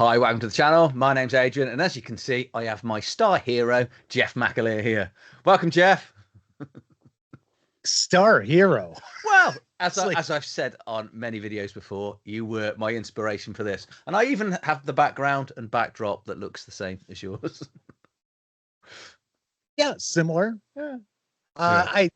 Hi, welcome to the channel. My name's Adrian, and as you can see, I have my star hero, Jeff McAleer here. Welcome, Jeff. Star hero. Well, as I've said on many videos before, you were my inspiration for this. And I even have the background and backdrop that looks the same as yours. Yeah, similar. Yeah. It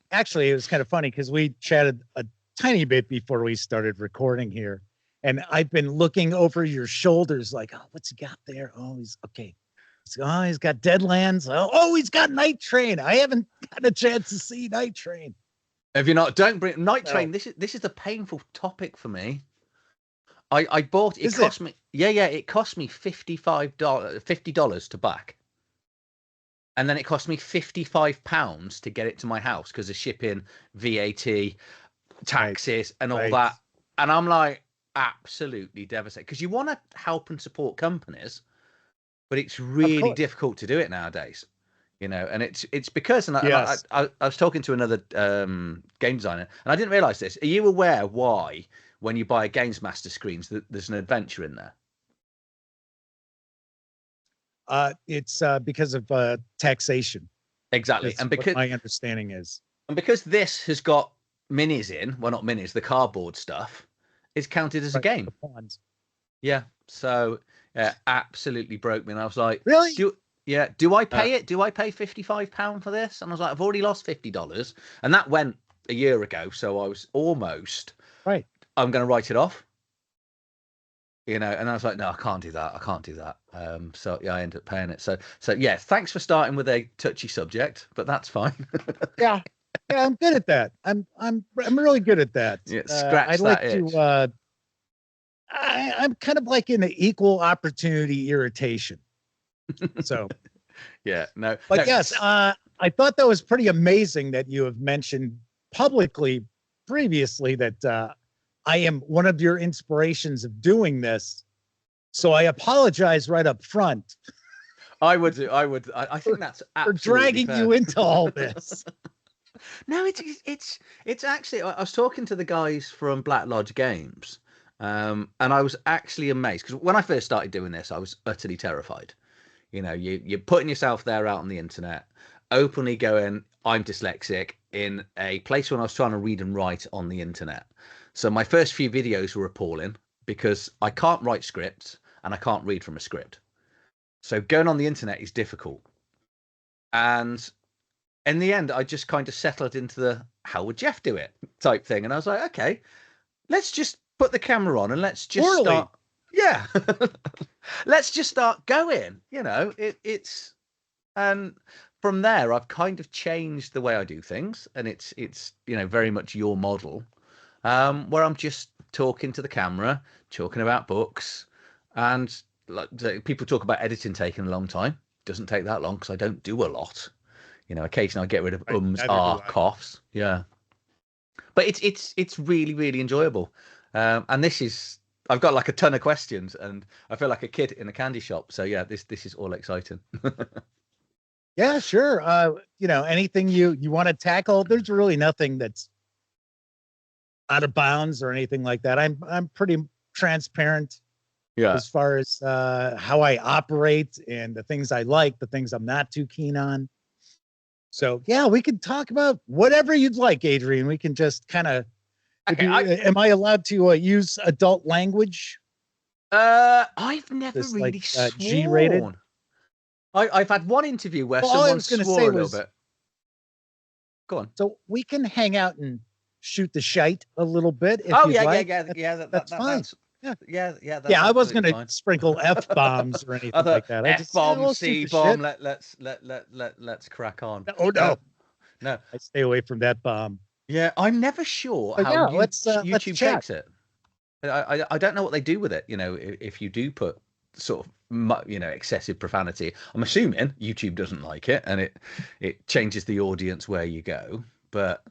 was kind of funny because we chatted a tiny bit before we started recording here. And I've been looking over your shoulders like, oh, what's he got there? Oh, he's okay. He's got Deadlands. Oh, he's got Night Train. I haven't got a chance to see Night Train. If you're not, don't bring Night Train. This is a painful topic for me. I bought it. Cost me it cost me $50 to back. And then it cost me £55 to get it to my house because of shipping, VAT, taxes, and all that. And I'm like, absolutely devastated, because you want to help and support companies, but it's really difficult to do it nowadays, you know. And it's because, and I was talking to another game designer, and I didn't realize this. Are you aware why when you buy a Games Master screens that there's an adventure in there? It's because of taxation. Exactly. That's and because what my understanding is, and because this has got minis in, well, not minis, the cardboard stuff, is counted as a game. Yeah. So absolutely broke me. And I was like, really? Do I pay it? Do I pay £55 for this? And I was like, I've already lost $50. And that went a year ago. So I was almost right. I'm going to write it off. You know, and I was like, no, I can't do that. I can't do that. So yeah, I ended up paying it. So yeah, thanks for starting with a touchy subject, but that's fine. Yeah, I'm good at that. I'm really good at that. Yeah, scratch that itch. I'm kind of like in an equal opportunity irritation. So yeah, no. But no. yes, I thought that was pretty amazing that you have mentioned publicly previously that I am one of your inspirations of doing this. So I apologize right up front. I think that's for dragging you into all this. No, it's actually, I was talking to the guys from Black Lodge Games, and I was actually amazed because when I first started doing this, I was utterly terrified. You know, you're putting yourself there out on the internet, openly going, I'm dyslexic, in a place when I was trying to read and write on the internet. So my first few videos were appalling because I can't write scripts and I can't read from a script. So going on the internet is difficult. And in the end, I just kind of settled into the how would Jeff do it type thing. And I was like, okay, let's just put the camera on and let's just start. Yeah. Let's just start going, you know, it's, and from there, I've kind of changed the way I do things. And it's, you know, very much your model, where I'm just talking to the camera, talking about books, and like people talk about editing taking a long time. Doesn't take that long because I don't do a lot. You know, occasionally I get rid of coughs. Yeah, but it's really, really enjoyable. And this is, I've got like a ton of questions, and I feel like a kid in a candy shop. So yeah, this is all exciting. Yeah, sure. You know, anything you want to tackle, there's really nothing that's out of bounds or anything like that. I'm pretty transparent. Yeah. As far as how I operate and the things I like, the things I'm not too keen on. So yeah, we can talk about whatever you'd like, Adrian. We can just kind of. Okay, am I allowed to use adult language? I've never really sworn. G-rated. I've had one interview where someone swore a little bit. Go on. So we can hang out and shoot the shite a little bit. If oh you'd yeah, like. That's fine. Yeah, I was gonna sprinkle F bombs or anything like that. F bomb, C bomb. Let's crack on. Oh no, no, I stay away from that bomb. Yeah, I'm never sure how YouTube takes it. I don't know what they do with it. You know, if you do put sort of excessive profanity, I'm assuming YouTube doesn't like it, and it changes the audience where you go. But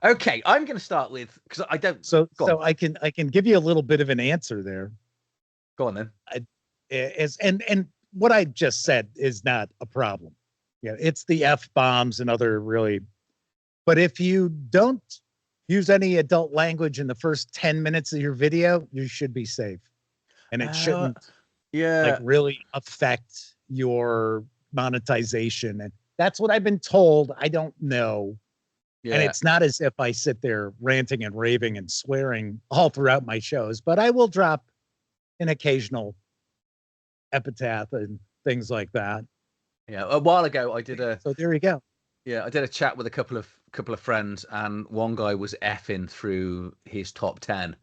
okay, I'm going to start with, because I don't. So I can give you a little bit of an answer there. Go on then. And what I just said is not a problem. Yeah, it's the F bombs and other really. But if you don't use any adult language in the first 10 minutes of your video, you should be safe, and it shouldn't Yeah. really affect your monetization. And that's what I've been told. I don't know. And Yeah. it's not as if I sit there ranting and raving and swearing all throughout my shows, but I will drop an occasional epitaph and things like that. Yeah. A while ago, I did a So there you go. yeah, I did a chat with a couple of friends, and one guy was effing through his top 10,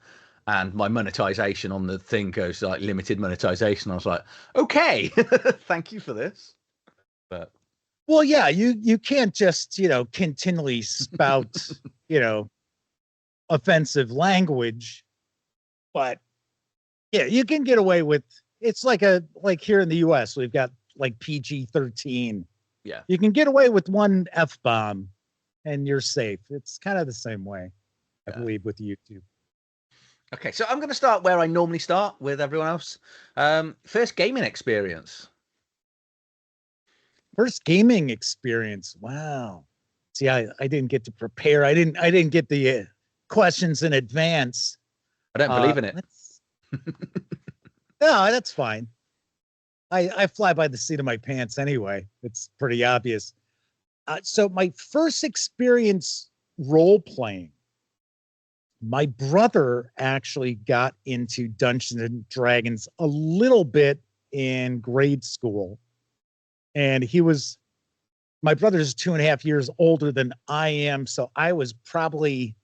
and my monetization on the thing goes like limited monetization. I was like, okay, thank you for this. But Well, yeah, you can't just, continually spout, offensive language, but yeah, you can get away with it's like here in the US, we've got like PG-13. yeah. You can get away with one F-bomb and you're safe. It's kind of the same way, I believe, with YouTube. Okay, so I'm going to start where I normally start with everyone else. First gaming experience. First gaming experience. Wow. See, I didn't get to prepare. I didn't get the questions in advance. I don't believe in it. No, that's fine. I fly by the seat of my pants anyway. It's pretty obvious. So my first experience role playing, my brother actually got into Dungeons and Dragons a little bit in grade school. And my brother's 2.5 years older than I am. So I was probably,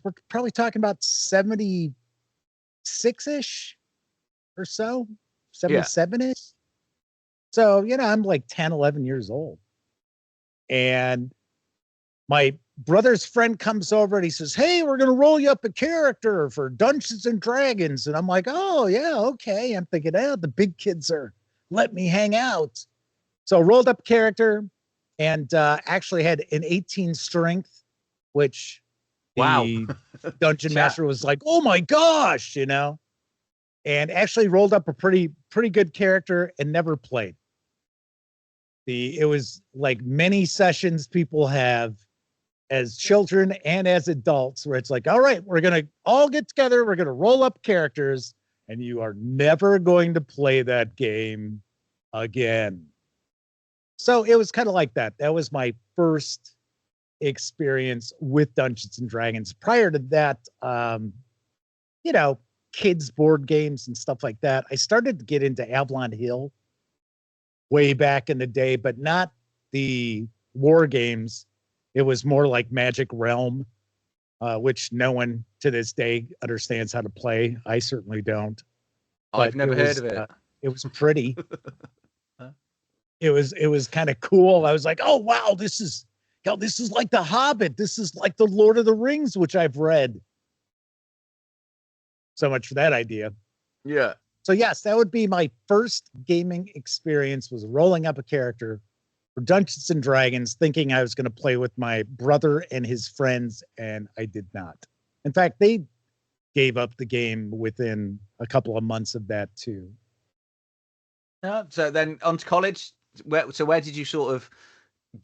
we're probably talking about 76-ish or so, 77-ish. So, I'm like 10, 11 years old. And my brother's friend comes over and he says, "Hey, we're going to roll you up a character for Dungeons and Dragons." And I'm like, "Oh, yeah, okay." I'm thinking, the big kids are letting me hang out. So I rolled up a character and actually had an 18 strength, which the dungeon master was like, "Oh my gosh," and actually rolled up a pretty good character and never played. It was like many sessions people have as children and as adults where it's like, all right, we're going to all get together. We're going to roll up characters and you are never going to play that game again. So it was kind of like that. That was my first experience with Dungeons and Dragons. Prior to that, kids board games and stuff like that. I started to get into Avalon Hill way back in the day, but not the war games. It was more like Magic Realm, which no one to this day understands how to play. I certainly don't. I've never heard of it. It was pretty. It was kind of cool. I was like, "Oh wow, this is like The Hobbit. This is like the Lord of the Rings, which I've read." So much for that idea. Yeah. So yes, that would be my first gaming experience, was rolling up a character for Dungeons and Dragons, thinking I was going to play with my brother and his friends, and I did not. In fact, they gave up the game within a couple of months of that too. So then on to college. Where did you sort of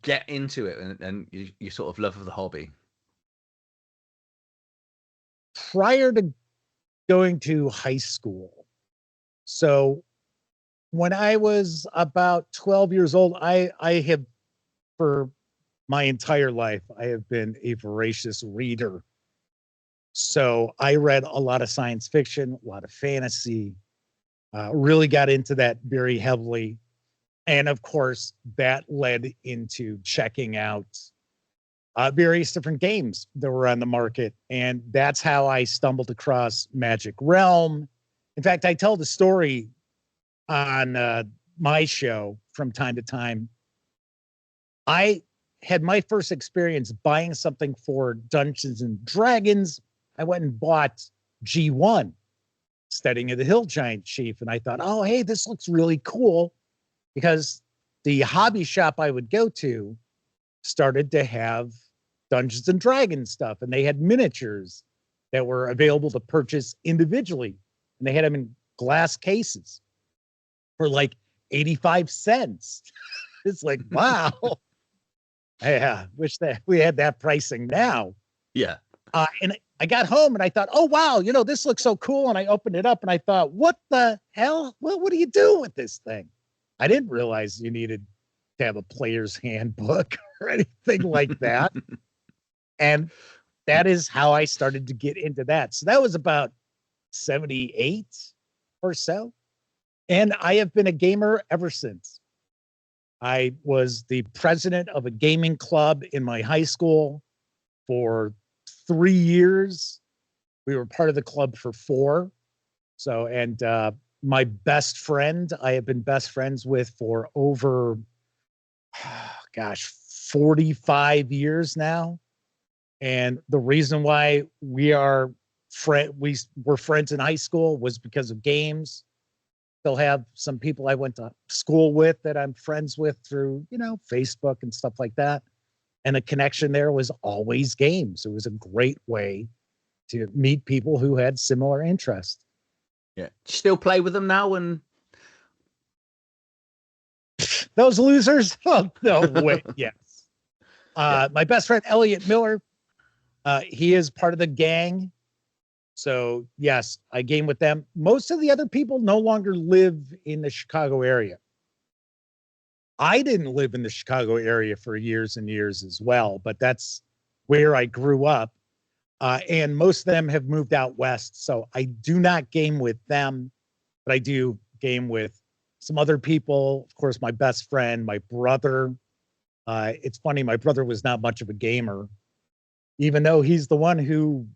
get into it and you sort of love of the hobby? Prior to going to high school. So when I was about 12 years old, I have, for my entire life, I have been a voracious reader. So I read a lot of science fiction, a lot of fantasy, really got into that very heavily. And of course, that led into checking out various different games that were on the market. And that's how I stumbled across Magic Realm. In fact, I tell the story on my show from time to time. I had my first experience buying something for Dungeons and Dragons. I went and bought G1, Studying of the Hill Giant Chief. And I thought, oh, hey, this looks really cool, because the hobby shop I would go to started to have Dungeons and Dragons stuff, and they had miniatures that were available to purchase individually, and they had them in glass cases for like 85 cents. It's like, wow. Yeah, wish that we had that pricing now. Yeah. And I got home and I thought, oh, wow, this looks so cool. And I opened it up and I thought, what the hell? What do you do with this thing? I didn't realize you needed to have a player's handbook or anything like that. And that is how I started to get into that. So that was about 78 or so. And I have been a gamer ever since. I was the president of a gaming club in my high school for 3 years. We were part of the club for 4. So, and my best friend, I have been best friends with for over, 45 years now. And the reason why we were friends in high school was because of games. Still have some people I went to school with that I'm friends with through, Facebook and stuff like that. And the connection there was always games. It was a great way to meet people who had similar interests. Yeah. Still play with them now and those losers? Oh, no, wait. Yes. My best friend, Elliot Miller, he is part of the gang. So, yes, I game with them. Most of the other people no longer live in the Chicago area. I didn't live in the Chicago area for years and years as well, but that's where I grew up. And most of them have moved out west. So I do not game with them, but I do game with some other people. Of course, my best friend, my brother. It's funny, my brother was not much of a gamer, even though he's the one who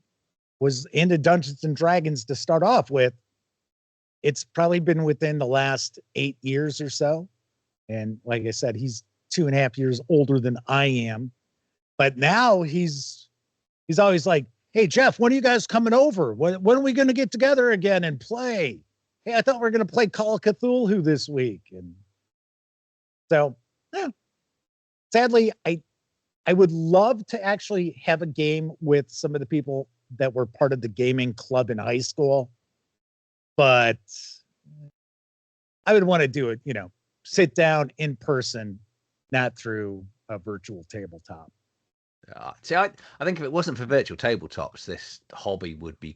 was into Dungeons and Dragons to start off with. It's probably been within the last 8 years or so. And like I said, he's 2.5 years older than I am. But now he's always like, hey, Jeff, when are you guys coming over? When are we going to get together again and play? Hey, I thought we were going to play Call of Cthulhu this week. And so, yeah. Sadly, I would love to actually have a game with some of the people that were part of the gaming club in high school, but I would want to do it, sit down in person, not through a virtual tabletop. See, I think if it wasn't for virtual tabletops, this hobby would be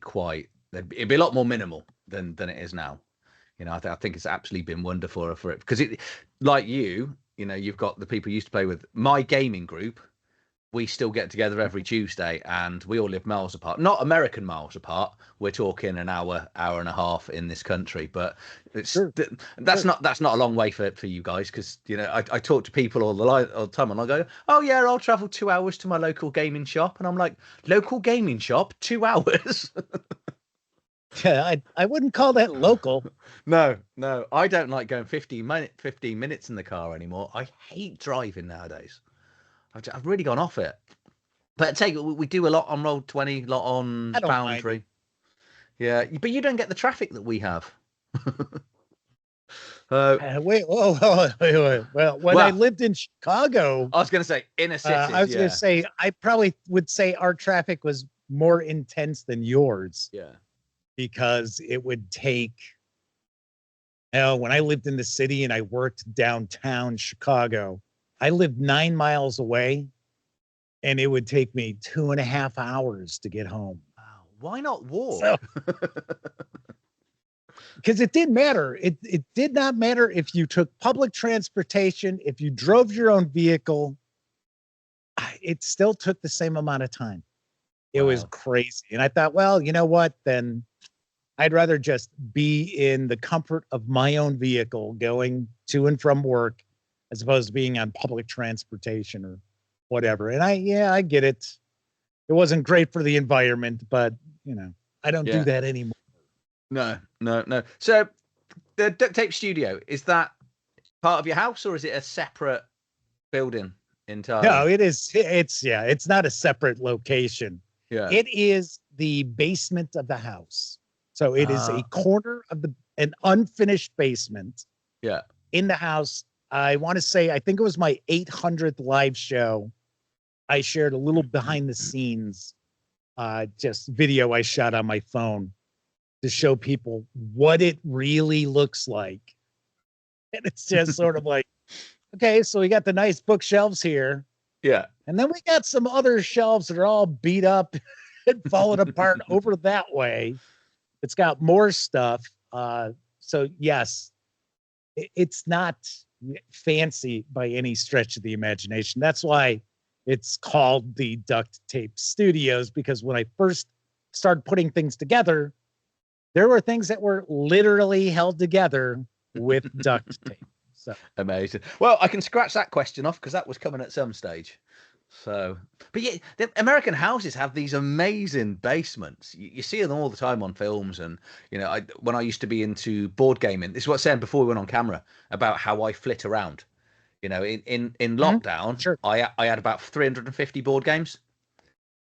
it'd be a lot more minimal than it is now. I think it's absolutely been wonderful for it because it, like you've got the people you used to play with. My gaming group, we still get together every Tuesday, and we all live miles apart. Not American miles apart. We're talking an hour and a half in this country, but that's not a long way for you guys because I talk to people all the time, and I go, oh yeah, I'll travel 2 hours to my local gaming shop, and I'm like, local gaming shop, 2 hours. Yeah, I wouldn't call that local. No, I don't like going 15 minutes in the car anymore. I hate driving nowadays. I've really gone off it. But we do a lot on Roll20, a lot on Foundry. Yeah, but you don't get the traffic that we have. Wait. Well, when I lived in Chicago, I was going to say inner cities. I was going to say I probably would say our traffic was more intense than yours. Yeah, because it would take. When I lived in the city and I worked downtown Chicago, I lived 9 miles away, and it would take me 2.5 hours to get home. Wow. Why not walk? Because it didn't matter. It did not matter if you took public transportation, if you drove your own vehicle. It still took the same amount of time. It was crazy. And I thought, well, you know what? Then I'd rather just be in the comfort of my own vehicle going to and from work as opposed to being on public transportation or whatever. And I get it. It wasn't great for the environment, but I don't do that anymore. No. So the Duct Tape Studio, is that part of your house or is it a separate building entirely? No, it is. It's not a separate location. Yeah. It is the basement of the house. So it is a corner of an unfinished basement. Yeah. In the house. I want to say, I think it was my 800th live show. I shared a little behind the scenes, just video I shot on my phone to show people what it really looks like. And it's just sort of like, okay, so we got the nice bookshelves here. Yeah. And then we got some other shelves that are all beat up had fallen apart over that way. It's got more stuff. So yes, it's not fancy by any stretch of the imagination. That's why it's called the Duct Tape Studios, because when I first started putting things together, there were things that were literally held together with duct tape. So amazing. Well, I can scratch that question off because that was coming at some stage. So, but yeah, the American houses have these amazing basements. You see them all the time on films, and you know, when I used to be into board gaming, this is what I was saying before we went on camera about how I flit around. You know, in lockdown, sure. I had about 350 board games.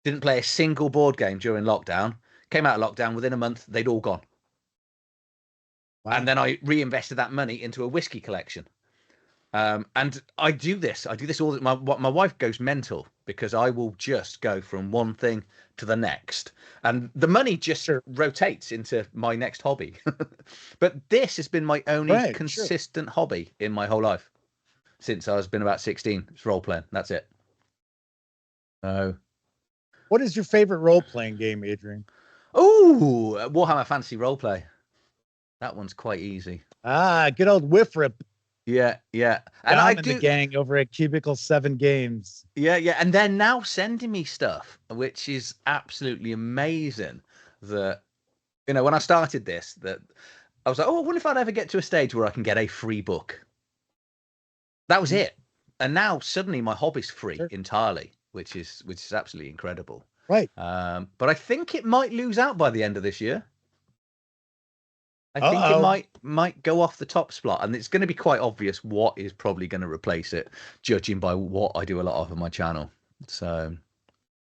Didn't play a single board game during lockdown. Came out of lockdown, within a month, they'd all gone. Wow. And then I reinvested that money into a whiskey collection. And I do this all. My wife goes mental because I will just go from one thing to the next, and the money just rotates into my next hobby. But this has been my only consistent hobby in my whole life since I was been about 16. It's role playing. That's it. What is your favorite role playing game, Adrian? Oh, Warhammer Fantasy Roleplay. That one's quite easy. Good old Whiffrip. Yeah. And I do the gang over at Cubicle 7 Games. Yeah. And they're now sending me stuff, which is absolutely amazing. That, you know, when I started this, that I was like, oh, I wonder if I'd ever get to a stage where I can get a free book. That was it. And now suddenly my hobby's free entirely, which is absolutely incredible. Right. But I think it might lose out by the end of this year. I think it might go off the top slot, and it's going to be quite obvious what is probably going to replace it, judging by what I do a lot of on my channel. So,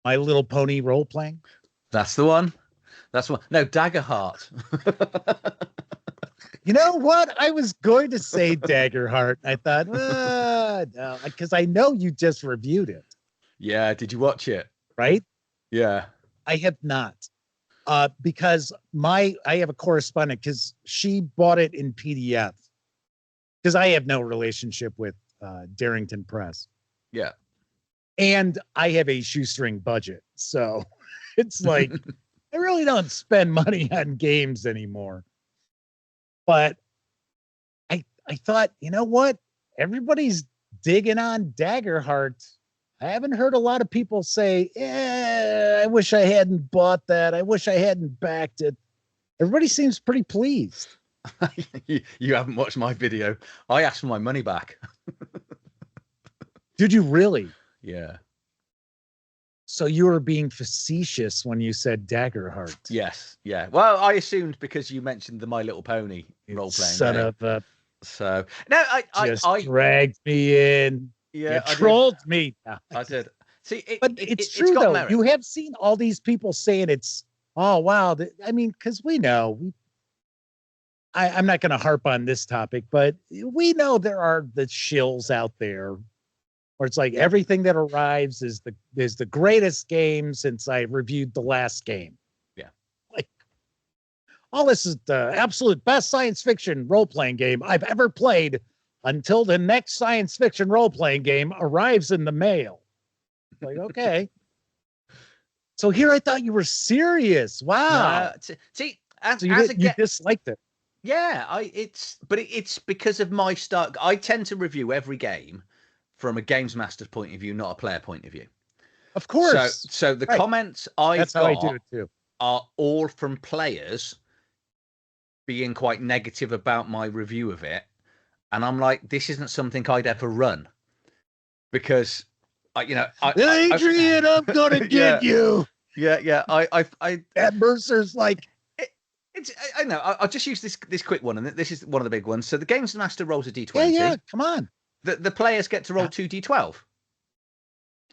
My Little Pony role playing. That's the one. No, Daggerheart. You know what? I was going to say Daggerheart. I thought, no, because I know you just reviewed it. Yeah. Did you watch it? Right? Yeah. I have not. Because I have a correspondent, because she bought it in PDF, because I have no relationship with Darrington Press. Yeah. And I have a shoestring budget. So it's like, I really don't spend money on games anymore. But I thought, you know what? Everybody's digging on Daggerheart. I haven't heard a lot of people say, I wish I hadn't bought that. I wish I hadn't backed it. Everybody seems pretty pleased. You haven't watched my video. I asked for my money back. Did you really? Yeah. So you were being facetious when you said Daggerheart. Yes. Yeah. Well, I assumed because you mentioned the My Little Pony role-playing son of a... So, no, I dragged me in. Yeah, you trolled me. I did. See, but it's true though. Merit. You have seen all these people saying it's, oh wow. I mean, because we know I'm not going to harp on this topic, but we know there are the shills out there where it's like everything that arrives is the greatest game since I reviewed the last game. Yeah, like all this is the absolute best science fiction role playing game I've ever played. Until the next science fiction role-playing game arrives in the mail. Like, okay. So here I thought you were serious. Wow. See, so you disliked it. Yeah, it's because of my start. I tend to review every game from a games master's point of view, not a player point of view. Of course. So the comments I've got how I do it too. Are all from players being quite negative about my review of it. And I'm like, this isn't something I'd ever run, because, Adrian, I'm gonna get you. Yeah. Ed Mercer's like, I know. I'll just use this quick one, and this is one of the big ones. So the games master rolls a d20. Yeah. Come on. The players get to roll 2d12.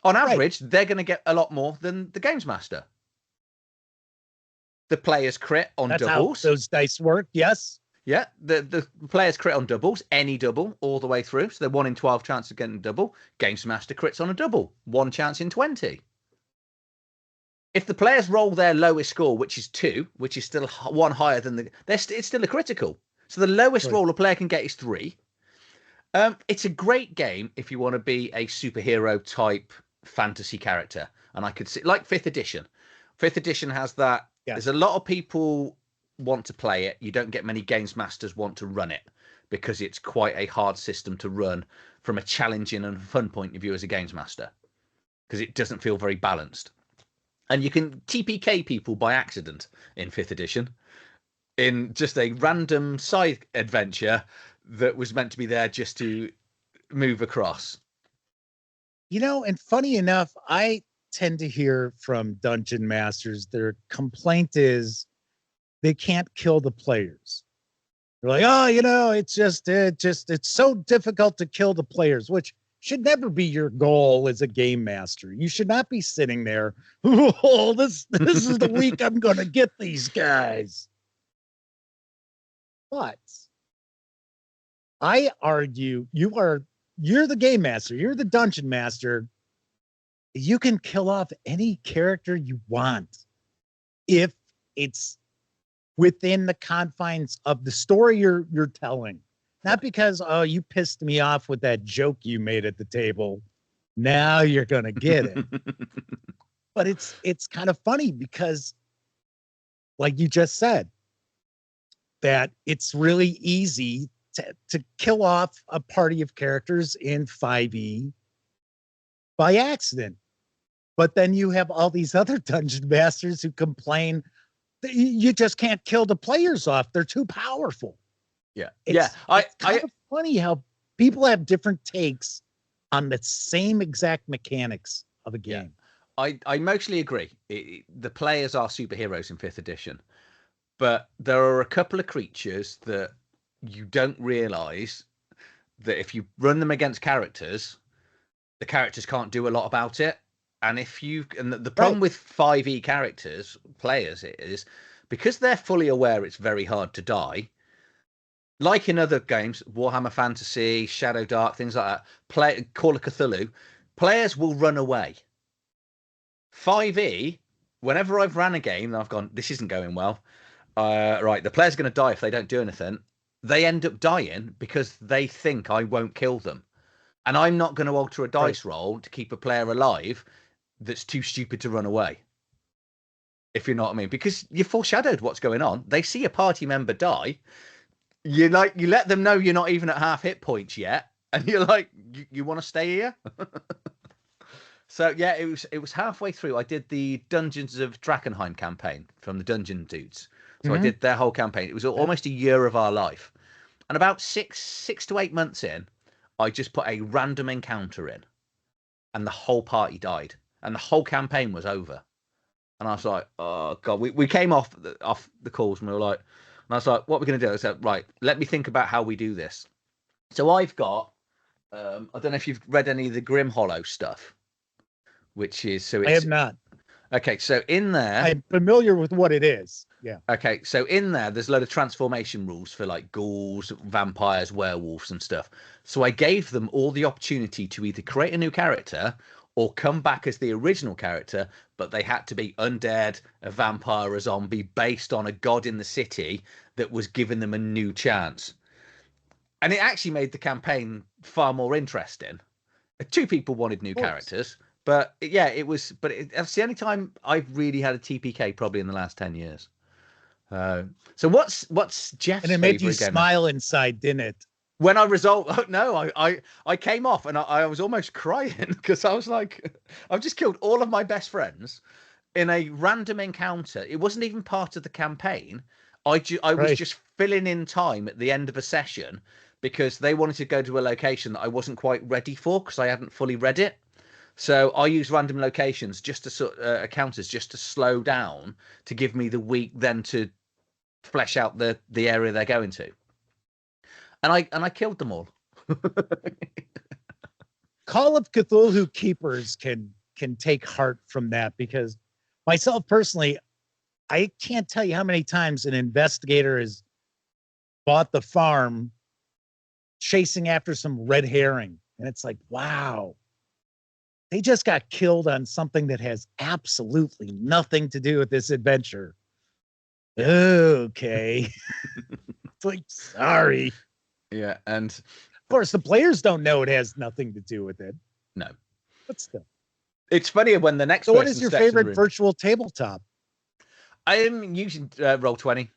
On average, they're going to get a lot more than the games master. The players crit on doubles. How those dice work. Yes. Yeah, the players crit on doubles, any double, all the way through. So they're 1 in 12 chance of getting a double. Games Master crits on a double, 1 chance in 20. If the players roll their lowest score, which is 2, which is still 1 higher than it's still a critical. So the lowest roll a player can get is 3. It's a great game if you want to be a superhero type fantasy character. And I could see, like 5th edition. Fifth edition has that. Yeah. There's a lot of people want to play it. You don't get many games masters want to run it because it's quite a hard system to run from a challenging and fun point of view as a games master, because it doesn't feel very balanced. And you can TPK people by accident in fifth edition in just a random side adventure that was meant to be there just to move across. And funny enough, I tend to hear from dungeon masters, their complaint is they can't kill the players. They're like, oh, it's so difficult to kill the players, which should never be your goal as a game master. You should not be sitting there, oh, this is the week I'm going to get these guys. But I argue you're the game master, you're the dungeon master. You can kill off any character you want if it's within the confines of the story you're telling. Not because, oh, you pissed me off with that joke you made at the table. Now you're going to get it. But it's kind of funny because, like you just said, that it's really easy to kill off a party of characters in 5e by accident. But then you have all these other dungeon masters who complain that you just can't kill the players off. They're too powerful. Yeah. It's kind of funny how people have different takes on the same exact mechanics of a game. Yeah. I mostly agree. The players are superheroes in fifth edition, but there are a couple of creatures that you don't realize that if you run them against characters, the characters can't do a lot about it. And the problem with 5e players is because they're fully aware it's very hard to die. Like in other games, Warhammer Fantasy, Shadowdark, things like that, Call of Cthulhu, players will run away. 5e, whenever I've ran a game and I've gone, this isn't going well, right, the player's going to die if they don't do anything, they end up dying because they think I won't kill them. And I'm not going to alter a dice roll to keep a player alive that's too stupid to run away. If you know what I mean. Because you foreshadowed what's going on. They see a party member die. You let them know you're not even at half hit points yet. And you're like, you want to stay here? So yeah, it was halfway through. I did the Dungeons of Drakkenheim campaign from the Dungeon Dudes. So I did their whole campaign. It was almost a year of our life. And about six to 8 months in, I just put a random encounter in. And the whole party died. And the whole campaign was over. And I was like, oh, God. We came off the calls and we were like, and I was like, what are we going to do? I said, right, let me think about how we do this. So I've got, I don't know if you've read any of the Grim Hollow stuff, which is, so it's. I have not. Okay, so in there. I'm familiar with what it is. Yeah. Okay, so in there, there's a load of transformation rules for like ghouls, vampires, werewolves and stuff. So I gave them all the opportunity to either create a new character or come back as the original character, but they had to be undead, a vampire, a zombie, based on a god in the city that was giving them a new chance. And it actually made the campaign far more interesting. 2 people wanted new characters, but yeah, it was. But it's the only time I've really had a TPK probably in the last 10 years. So what's Jeff's? And it made you smile inside, didn't it? When I resolved, I came off and I was almost crying because I was like, I've just killed all of my best friends in a random encounter. It wasn't even part of the campaign. I was just filling in time at the end of a session because they wanted to go to a location that I wasn't quite ready for because I hadn't fully read it. So I use random locations just to encounters just to slow down to give me the week then to flesh out the area they're going to. And I killed them all. Call of Cthulhu keepers can take heart from that, because myself personally, I can't tell you how many times an investigator has bought the farm chasing after some red herring. And it's like, wow, they just got killed on something that has absolutely nothing to do with this adventure. Okay. It's like, sorry. Yeah, and of course the players don't know it has nothing to do with it. No. But still. It's funnier when the next So what is your favorite virtual tabletop? I am using Roll20.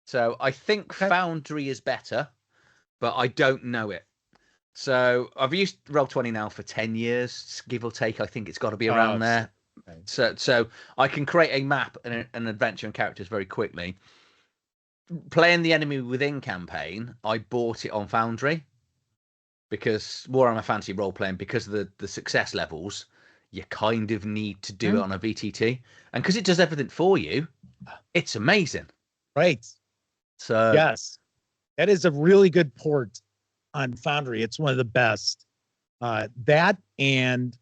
So I think Okay. Foundry is better, but I don't know it. So I've used Roll20 now for 10 years, give or take. I think it's got to be around there. Okay. So I can create a map and an adventure and characters very quickly. Playing the Enemy Within campaign, I bought it on Foundry because Warhammer Fantasy role playing, because of the success levels, you kind of need to do it on a VTT, and because it does everything for you, it's amazing. Right. So yes, that is a really good port on Foundry. It's one of the best. That and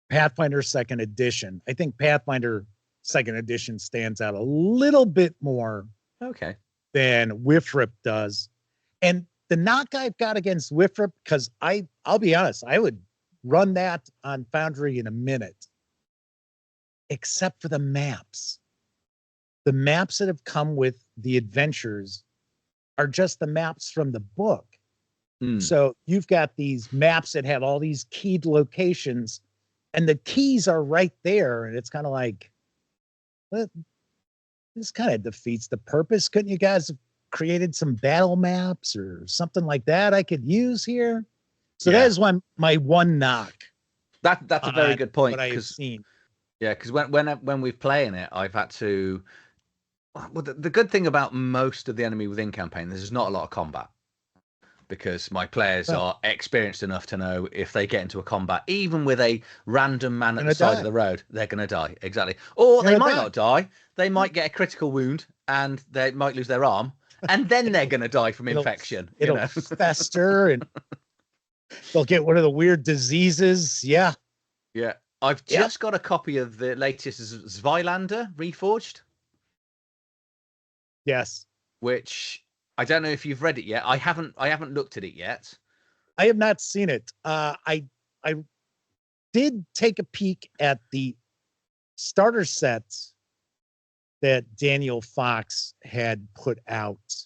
Pathfinder Second Edition. I think Pathfinder Second Edition stands out a little bit more okay, than Wifrip does. And the knock I've got against Wifrip, because I'll be honest, I would run that on Foundry in a minute, except for the maps. The maps that have come with the adventures are just the maps from the book. So you've got these maps that have all these keyed locations, and the keys are right there. And it's kind of like, well, this kind of defeats the purpose. Couldn't you guys have created some battle maps or something like that I could use here? So that is my one knock. That's a very good point. What I have seen. Yeah, because when we're playing it, I've had to. Well, the good thing about most of the Enemy Within campaign, there's not a lot of combat, because my players are experienced enough to know if they get into a combat, even with a random man at the side of the road, they're going to die. Exactly. Or they might not die. They might get a critical wound and they might lose their arm, and then they're going to die from infection. It'll fester and they'll get one of the weird diseases. Yeah. Yeah. I've just got a copy of the latest Zweilander Reforged. Yes. Which I don't know if you've read it yet. I haven't looked at it yet. I have not seen it. I did take a peek at the starter sets that Daniel Fox had put out.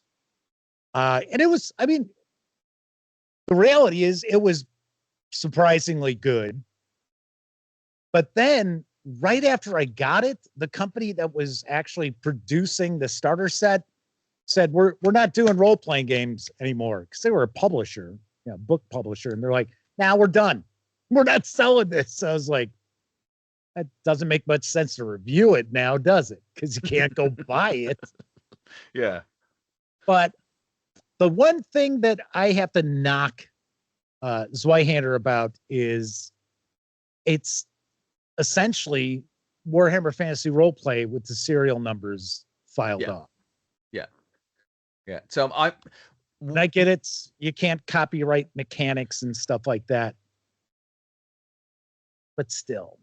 And it was, I mean, the reality is it was surprisingly good. But then right after I got it, the company that was actually producing the starter set said, we're not doing role-playing games anymore, because they were a publisher, book publisher. And they're like, now we're done. We're not selling this. So I was like, that doesn't make much sense to review it now, does it? Because you can't go buy it. Yeah. But the one thing that I have to knock Zweihander about is it's essentially Warhammer Fantasy Roleplay with the serial numbers filed off. Yeah. Yeah. So and I get it. You can't copyright mechanics and stuff like that. But still.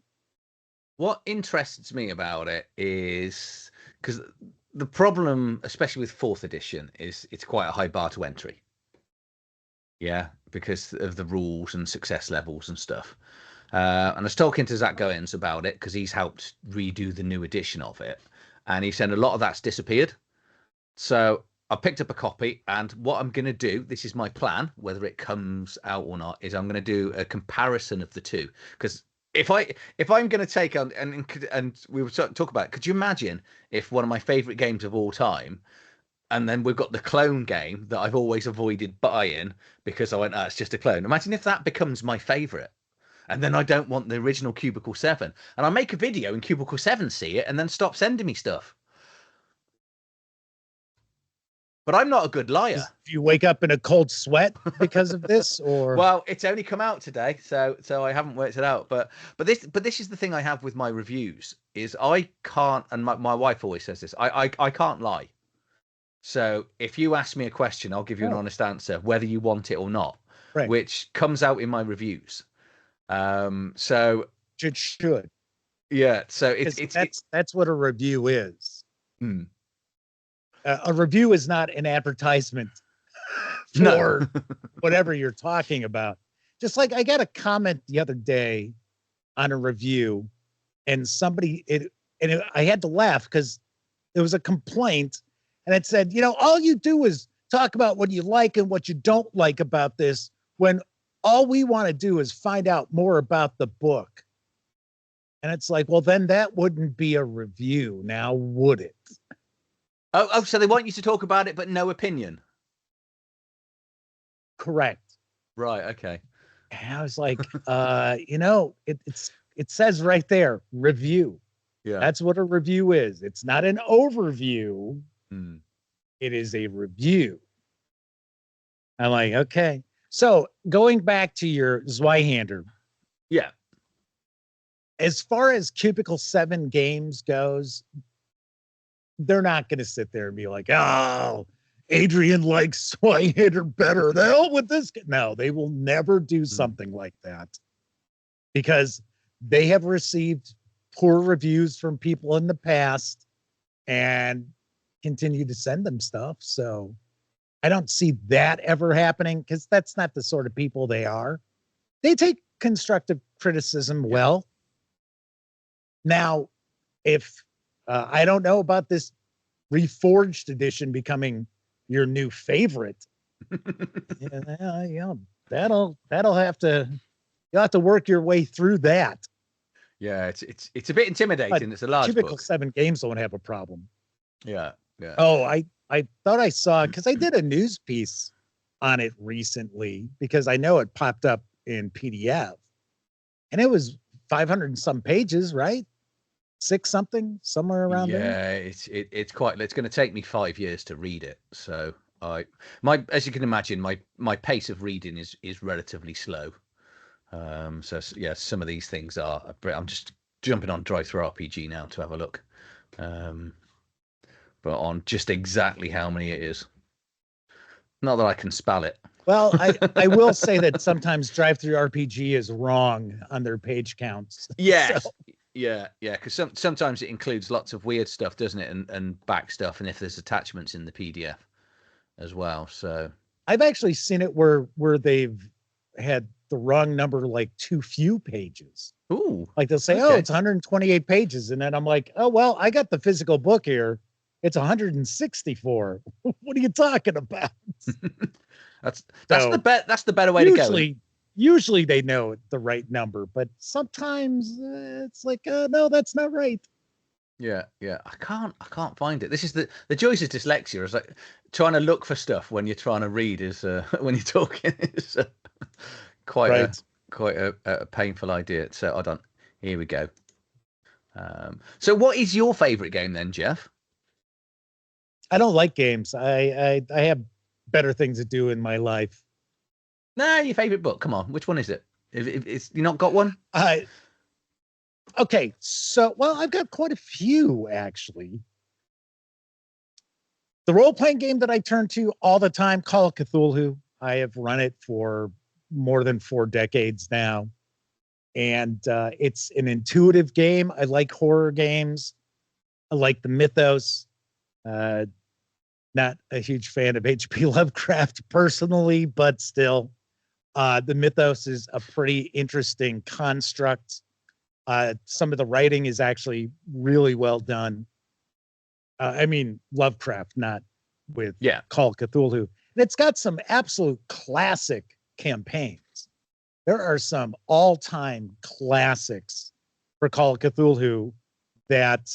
What interests me about it is because the problem, especially with 4th edition, is it's quite a high bar to entry. Yeah, because of the rules and success levels and stuff. And I was talking to Zach Goins about it because he's helped redo the new edition of it. And he said a lot of that's disappeared. So I picked up a copy, and what I'm going to do, this is my plan, whether it comes out or not, is I'm going to do a comparison of the two. Because if I'm going to take on and we were talk about it, could you imagine if one of my favorite games of all time, and then we've got the clone game that I've always avoided buying because I went, it's just a clone. Imagine if that becomes my favorite, and then I don't want the original Cubicle 7, and I make a video and Cubicle 7 see it and then stop sending me stuff. But I'm not a good liar. Do you wake up in a cold sweat because of this, or? Well, it's only come out today, so I haven't worked it out. But this is the thing I have with my reviews, is I can't, and my wife always says this, I can't lie. So if you ask me a question, I'll give you an honest answer, whether you want it or not, which comes out in my reviews. So it should. Yeah. So that's what a review is. A review is not an advertisement for whatever you're talking about. Just like I got a comment the other day on a review, and I had to laugh because there was a complaint, and it said, all you do is talk about what you like and what you don't like about this, when all we want to do is find out more about the book. And it's like, well, then that wouldn't be a review now, would it? So they want you to talk about it, but no opinion. Correct. Right. Okay. And I was like, it says right there, review. Yeah. That's what a review is. It's not an overview. It is a review. I'm like, okay. So going back to your Zweihander. Yeah. As far as Cubicle 7 games goes, they're not going to sit there and be like, oh, Adrian likes Zweihander better. The hell with this. No, they will never do something like that because they have received poor reviews from people in the past and continue to send them stuff. So I don't see that ever happening because that's not the sort of people they are. They take constructive criticism well. Now, if I don't know about this Reforged edition becoming your new favorite, that'll have to, you'll have to work your way through that. Yeah, it's a bit intimidating. But it's a large Cubicle book. 7 games don't have a problem. Yeah. Oh, I thought I saw, because I did a news piece on it recently because I know it popped up in PDF, and it was 500 and some pages, right? 6 something, somewhere around there. Yeah, it's quite. It's going to take me 5 years to read it. So as you can imagine, my pace of reading is relatively slow. So yeah, some of these things are. I'm just jumping on DriveThruRPG now to have a look, but on just exactly how many it is. Not that I can spell it. Well, I will say that sometimes DriveThruRPG is wrong on their page counts. Yes. So. Yeah, because sometimes it includes lots of weird stuff, doesn't it, and back stuff, and if there's attachments in the PDF as well. So I've actually seen it where they've had the wrong number, like too few pages. Ooh, like they'll say, okay. Oh, it's 128 pages, and then I'm like, oh well, I got the physical book here. It's 164. What are you talking about? that's the better way to go. Usually they know the right number, but sometimes it's like, no, that's not right. Yeah. I can't find it. This is the joys of dyslexia. Is like trying to look for stuff when you're trying to read is when you're talking is quite a painful idea. So hold on. Here we go. So what is your favorite game then, Jeff? I don't like games. I have better things to do in my life. No, your favorite book. Come on, which one is it? If you not got one? Okay, so I've got quite a few actually. The role-playing game that I turn to all the time, Call of Cthulhu. I have run it for more than 4 decades now, and it's an intuitive game. I like horror games. I like the mythos. Not a huge fan of H.P. Lovecraft personally, but still. The mythos is a pretty interesting construct. Some of the writing is actually really well done. I mean, Lovecraft, not with Call of Cthulhu. And it's got some absolute classic campaigns. There are some all-time classics for Call of Cthulhu that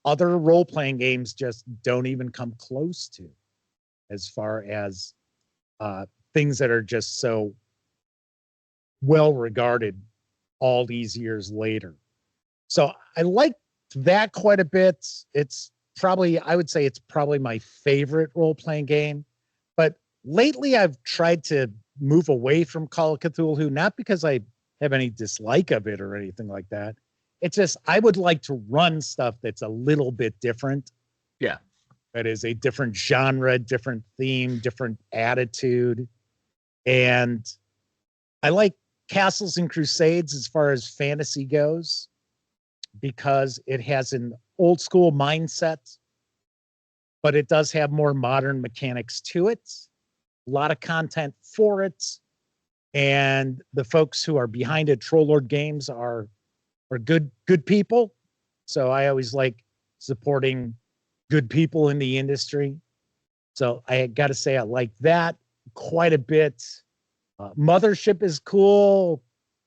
other role-playing games just don't even come close to, as far as things that are just so well regarded all these years later. So I like that quite a bit. I would say it's probably my favorite role-playing game. But lately I've tried to move away from Call of Cthulhu, not because I have any dislike of it or anything like that. It's just I would like to run stuff that's a little bit different. Yeah. That is a different genre, different theme, different attitude. And I like Castles and Crusades as far as fantasy goes, because it has an old school mindset, but it does have more modern mechanics to it. A lot of content for it. And the folks who are behind it, Troll Lord Games, are good people. So I always like supporting good people in the industry. So I got to say I like that quite a bit. Mothership is cool.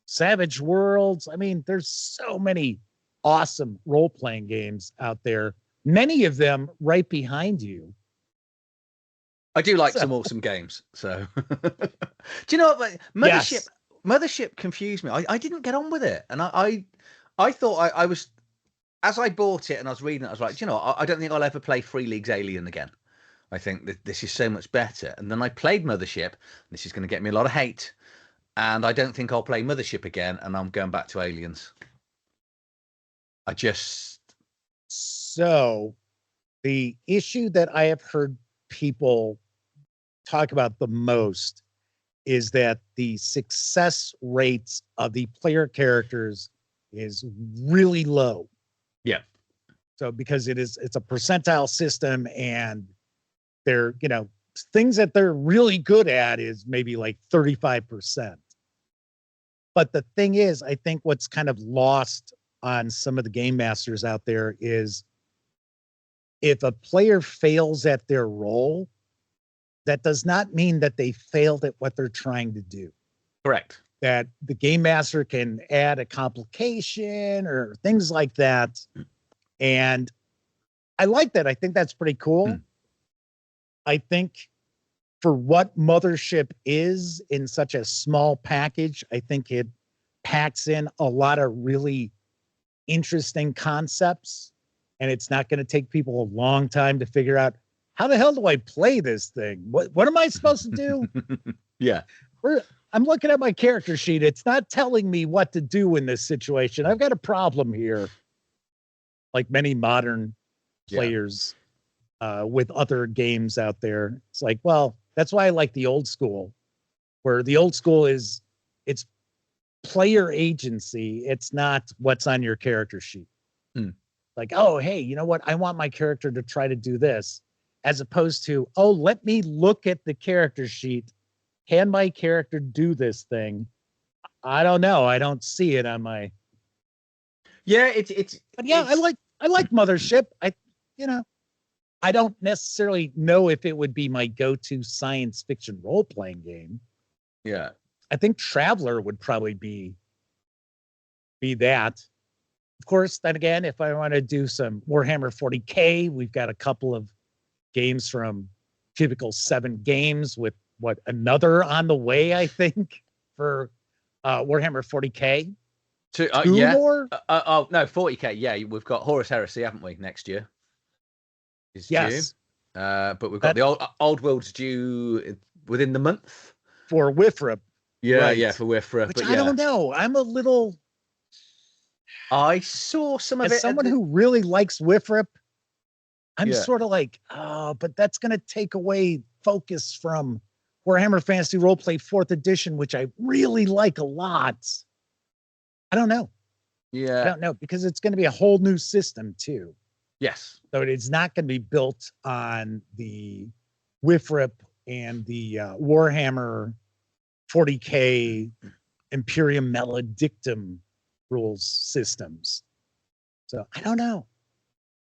Savage Worlds. I mean, there's so many awesome role-playing games out there, many of them right behind you. I do like some awesome games. So, do you know what? Mothership, Yes. Mothership confused me. I didn't get on with it, and I thought I was, as I bought it and I was reading it, I was like, do you know, I don't think I'll ever play Free League's Alien again. I think that this is so much better. And then I played Mothership. This is going to get me a lot of hate, and I don't think I'll play Mothership again. And I'm going back to Aliens. I just So the issue that I have heard people talk about the most is that the success rates of the player characters is really low. Yeah. So because it's a percentile system, and they're, things that they're really good at is maybe like 35%. But the thing is, I think what's kind of lost on some of the game masters out there is, if a player fails at their role, that does not mean that they failed at what they're trying to do. Correct. That the game master can add a complication or things like that. And I like that. I think that's pretty cool. I think for what Mothership is in such a small package, I think it packs in a lot of really interesting concepts. And it's not going to take people a long time to figure out, how the hell do I play this thing? What am I supposed to do? Yeah. I'm looking at my character sheet. It's not telling me what to do in this situation. I've got a problem here. Like many modern players with other games out there. It's like, well, that's why I like the old school, where the old school it's player agency. It's not what's on your character sheet. Like, oh, hey, you know what? I want my character to try to do this, as opposed to, oh, let me look at the character sheet. Can my character do this thing? I don't know. I don't see it on my. Yeah, But yeah, I like Mothership. I don't necessarily know if it would be my go-to science fiction role-playing game. Yeah. I think Traveler would probably be that. Of course, then again, if I want to do some Warhammer 40K, we've got a couple of games from Cubicle 7 Games with another on the way, I think, for Warhammer 40K. Two more? Oh, no, 40K. Yeah, we've got Horus Heresy, haven't we, next year? Yes. Due. But we've got the old World's due within the month. For Wifrip. Yeah, right. Yeah, for Wifrip. Which I don't know. I'm a little... I saw some of it. As someone who really likes Wifrip, I'm sort of like, oh, but that's going to take away focus from Warhammer Fantasy Roleplay 4th edition, which I really like a lot. I don't know. Yeah. I don't know, because it's going to be a whole new system too. Yes. So it's not going to be built on the Wifrip and the Warhammer 40K Imperium Maledictum rules systems. So I don't know.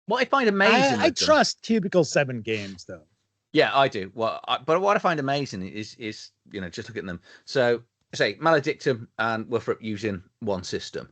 What I find amazing, I trust Cubicle 7 Games though. Yeah, I do. But what I find amazing is just look at them. So say Maledictum and Wifrip using one system.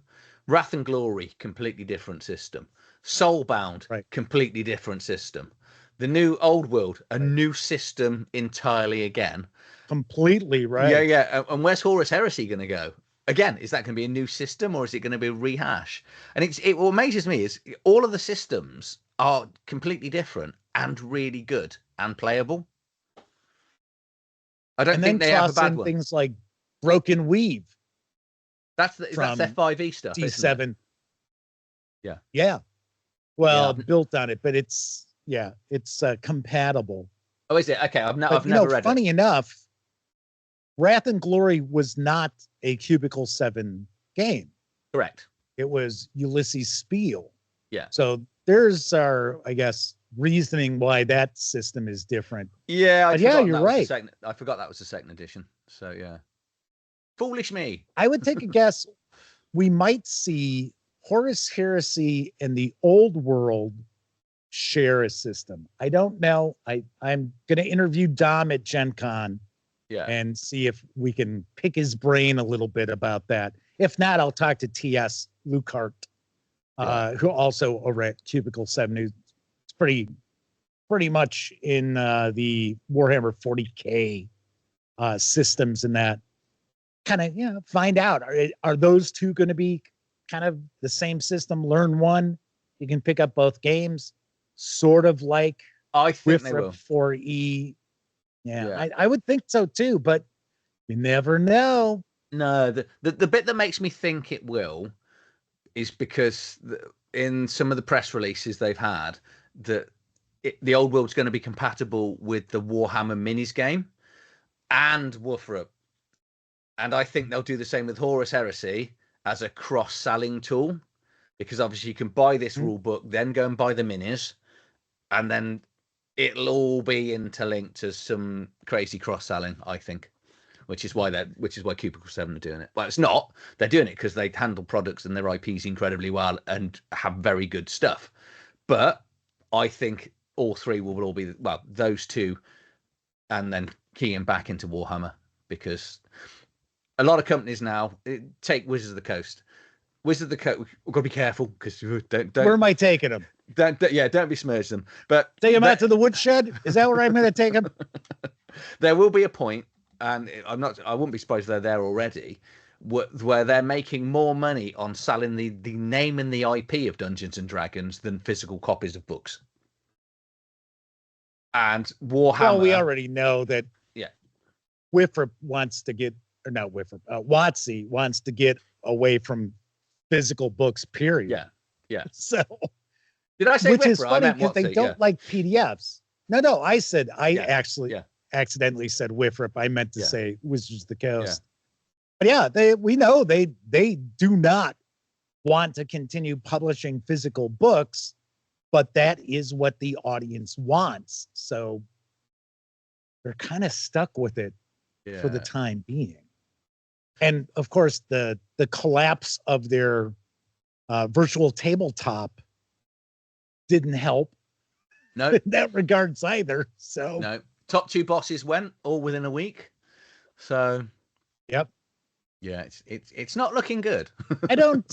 Wrath and Glory, completely different system. Soulbound, completely different system. The new Old World, a new system entirely again. Completely, right? Yeah. And where's Horus Heresy going to go? Again, is that going to be a new system, or is it going to be a rehash? And what amazes me is all of the systems are completely different and really good and playable. I don't think they have a bad one. Things like Broken Weave. That's their 5e stuff. D7. Yeah. Well, built on it, but it's compatible. Oh, is it? Okay, I've never read it. Funny enough, Wrath and Glory was not a Cubicle 7 game. Correct. It was Ulysses Spiel. Yeah. So there's our, I guess, reasoning why that system is different. Yeah, you're right. I forgot that was the second edition. So yeah. Foolish me. I would take a guess. We might see Horus Heresy and the Old World share a system. I don't know. I'm going to interview Dom at Gen Con and see if we can pick his brain a little bit about that. If not, I'll talk to T.S. Lucart who also over at Cubicle 7, who's pretty much in the Warhammer 40K systems and that kind of, find out, are those two going to be kind of the same system? Learn one, you can pick up both games, sort of like I think they will. 4E. Yeah. I would think so too, but you never know. No, the bit that makes me think it will is because in some of the press releases they've had, that the old world's going to be compatible with the Warhammer Minis game and Wolfrup. And I think they'll do the same with Horus Heresy as a cross-selling tool, because obviously you can buy this rule book, then go and buy the minis, and then it'll all be interlinked to some crazy cross-selling, I think. Which is why Cubicle 7 are doing it. Well, it's not. They're doing it because they handle products and their IPs incredibly well and have very good stuff. But I think all three will all be, well, those two, and then keying back into Warhammer, because a lot of companies now take Wizards of the Coast. Wizards of the Coast, we've got to be careful because don't. Where am I taking them? Don't besmirch them. But take them out to the woodshed. Is that where I'm going to take them? There will be a point. And I wouldn't be surprised if they're there already, where they're making more money on selling the name and the IP of Dungeons and Dragons than physical copies of books. And Warhammer. Well, we already know that. Yeah. WotC wants to get away from physical books. Period. Yeah. So. Did I say which WotC? is funny because they don't like PDFs. No. I said actually. Accidentally said WotC. I meant to say Wizards of the Coast. But we know they do not want to continue publishing physical books, but that is what the audience wants. So they're kind of stuck with it for the time being. And of course, the collapse of their virtual tabletop didn't help. No, in that regards either. So no. Top two bosses went all within a week. So, yep. Yeah, it's not looking good. I don't,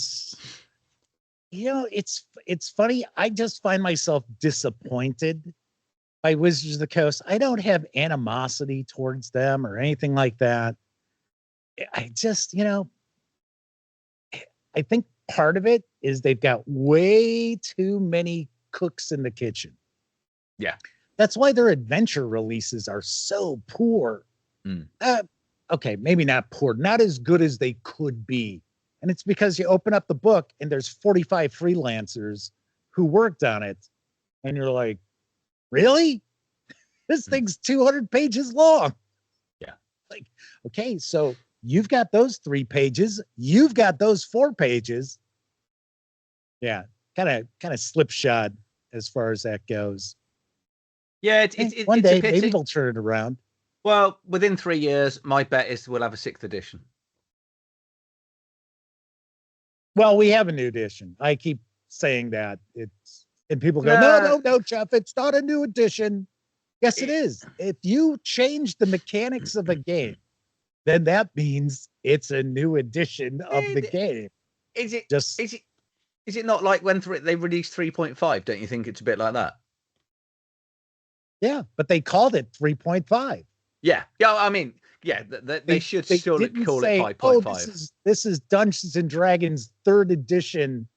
it's funny. I just find myself disappointed by Wizards of the Coast. I don't have animosity towards them or anything like that. I just, I think part of it is they've got way too many cooks in the kitchen. Yeah. That's why their adventure releases are so poor. Okay, maybe not poor, not as good as they could be. And it's because you open up the book and there's 45 freelancers who worked on it. And you're like, really? This thing's 200 pages long. Yeah. Like, okay, so you've got those 3 pages. You've got those 4 pages. Yeah, kind of slipshod as far as that goes. Yeah, one day a pity. Maybe they'll turn it around. Well, within 3 years, my bet is we'll have a 6th edition. Well, we have a new edition. I keep saying that and people go, no, Jeff, it's not a new edition. Yes, it is. If you change the mechanics of a game, then that means it's a new edition of the game. Is it not like when they released 3.5? Don't you think it's a bit like that? Yeah, but they called it 3.5. Yeah. I mean, they should still call it 5.5. Oh, this is Dungeons and Dragons 3rd edition,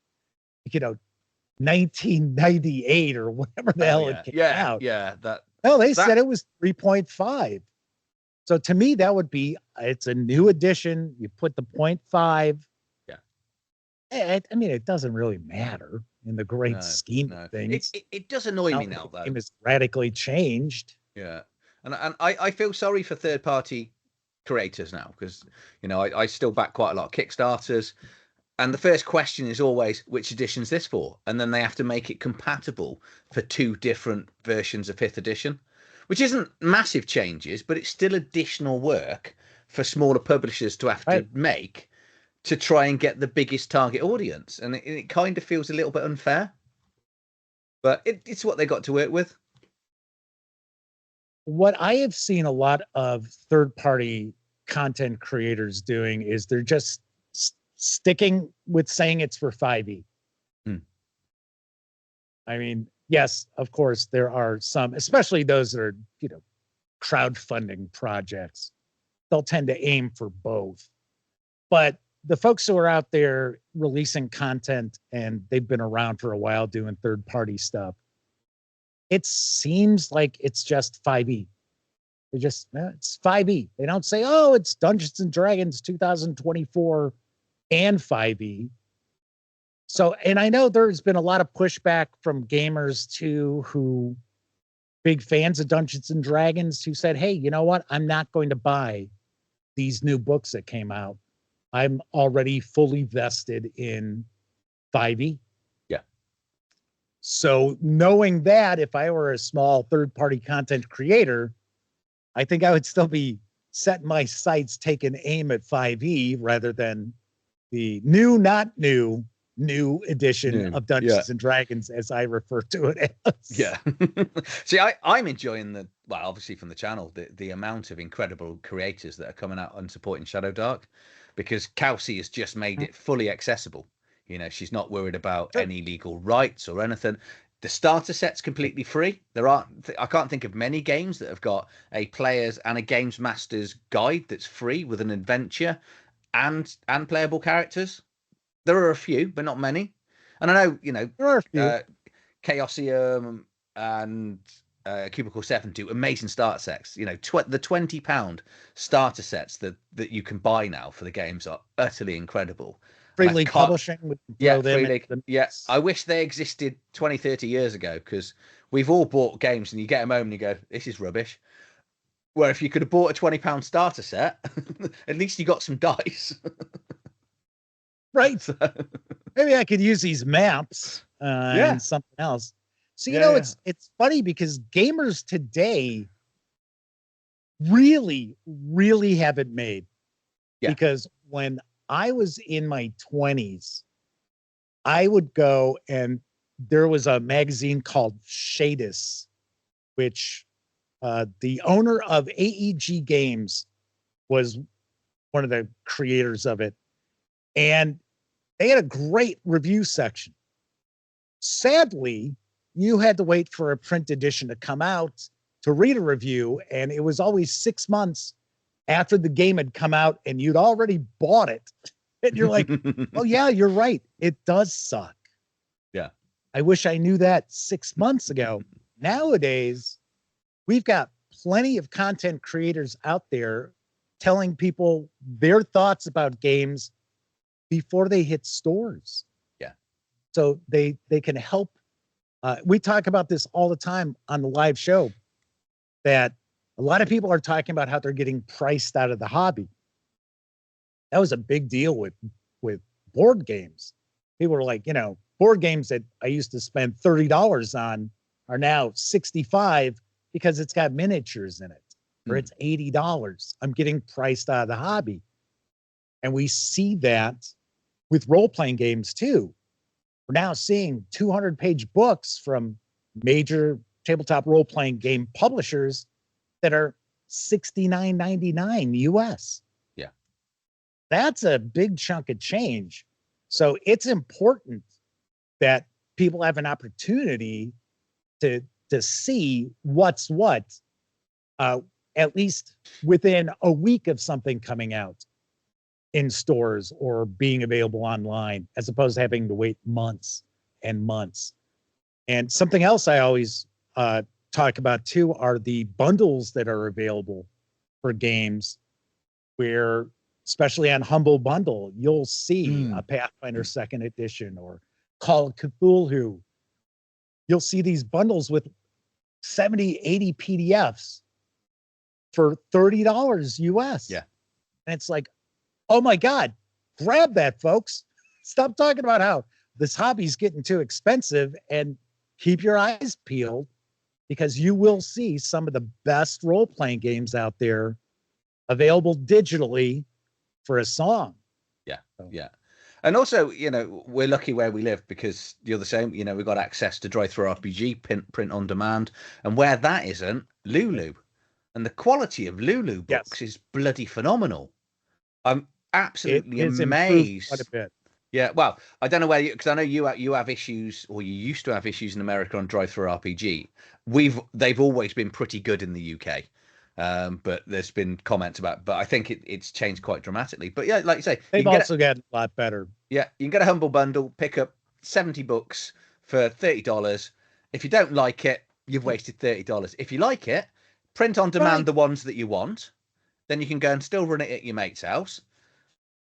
1998 or whatever the hell it came out. Yeah, they said it was 3.5. So to me, that would be, it's a new edition. You put the 0.5. Yeah. I mean, it doesn't really matter in the great scheme of things. It does annoy me now, though. The game has radically changed. Yeah. And I feel sorry for third-party creators now, because, I still back quite a lot of Kickstarters. And the first question is always, which edition is this for? And then they have to make it compatible for 2 different versions of 5th edition, which isn't massive changes, but it's still additional work for smaller publishers to have to make to try and get the biggest target audience. And it kind of feels a little bit unfair. But it's what they got to work with. What I have seen a lot of third-party content creators doing is they're just sticking with saying it's for 5e. I mean, yes, of course, there are some, especially those that are, crowdfunding projects. They'll tend to aim for both. But the folks who are out there releasing content and they've been around for a while doing third party stuff, it seems like it's just 5e. It's 5e. They don't say, oh, it's Dungeons and Dragons 2024 and 5e. So, and I know there's been a lot of pushback from gamers too, who big fans of Dungeons and Dragons, who said, hey, you know what? I'm not going to buy these new books that came out. I'm already fully vested in 5e. Yeah. So knowing that, if I were a small third-party content creator, I think I would still be setting my sights, taking aim at 5e rather than the not new edition of Dungeons and Dragons, as I refer to it as. Yeah. See, I'm enjoying obviously from the channel, the amount of incredible creators that are coming out and supporting Shadowdark, because Kelsey has just made it fully accessible. She's not worried about any legal rights or anything. The starter set's completely free. I can't think of many games that have got a player's and a games master's guide that's free with an adventure and playable characters. There are a few, but not many. And I know, there are a few. Chaosium and Cubicle 7 do amazing starter sets. The £20 starter sets that you can buy now for the games are utterly incredible. Free League Publishing. I wish they existed 20, 30 years ago, because we've all bought games and you get them home and you go, this is rubbish. Where if you could have bought a £20 starter set, at least you got some dice. Right. So. Maybe I could use these maps and something else. So, it's funny because gamers today really, really have it made. Yeah. Because when I was in my 20s, I would go, and there was a magazine called Shadis, which the owner of AEG Games was one of the creators of it. And they had a great review section. Sadly, you had to wait for a print edition to come out to read a review, and it was always 6 months after the game had come out and you'd already bought it. And you're like, oh yeah, you're right. It does suck. Yeah. I wish I knew that 6 months ago. Nowadays, we've got plenty of content creators out there telling people their thoughts about games before they hit stores. Yeah. So they can help. We talk about this all the time on the live show, that a lot of people are talking about how they're getting priced out of the hobby. That was a big deal with board games. People were like, board games that I used to spend $30 on are now $65 because it's got miniatures in it, or it's $80. I'm getting priced out of the hobby. And we see that with role-playing games too. We're now seeing 200-page books from major tabletop role-playing game publishers that are $69.99 US. Yeah. That's a big chunk of change. So it's important that people have an opportunity to see what's what, at least within a week of something coming out in stores or being available online, as opposed to having to wait months and months. And something else I always talk about too are the bundles that are available for games, where, especially on Humble Bundle, you'll see a Pathfinder 2nd Edition or Call of Cthulhu. You'll see these bundles with 70, 80 PDFs for $30 US. Yeah. And it's like, oh my God, grab that, folks. Stop talking about how this hobby's getting too expensive, and keep your eyes peeled, because you will see some of the best role-playing games out there available digitally for a song. Yeah. So. Yeah. And also, we're lucky where we live, because you're the same, we've got access to TTRPG, print on demand. And where that isn't, Lulu. And the quality of Lulu books is bloody phenomenal. I'm absolutely amazed. Quite a bit. Yeah, well, I don't know where because I know you have issues, or you used to have issues in America on drive-through RPG. They've always been pretty good in the UK, but there's been comments about. But I think it's changed quite dramatically. But yeah, like you say, you They've can get also gotten a lot better. yeah, you can get a humble bundle, pick up 70 books for $30. If you don't like it, you've wasted $30. If you like it, print on demand Right. the ones that you want. Then you can go and still run it at your mate's house,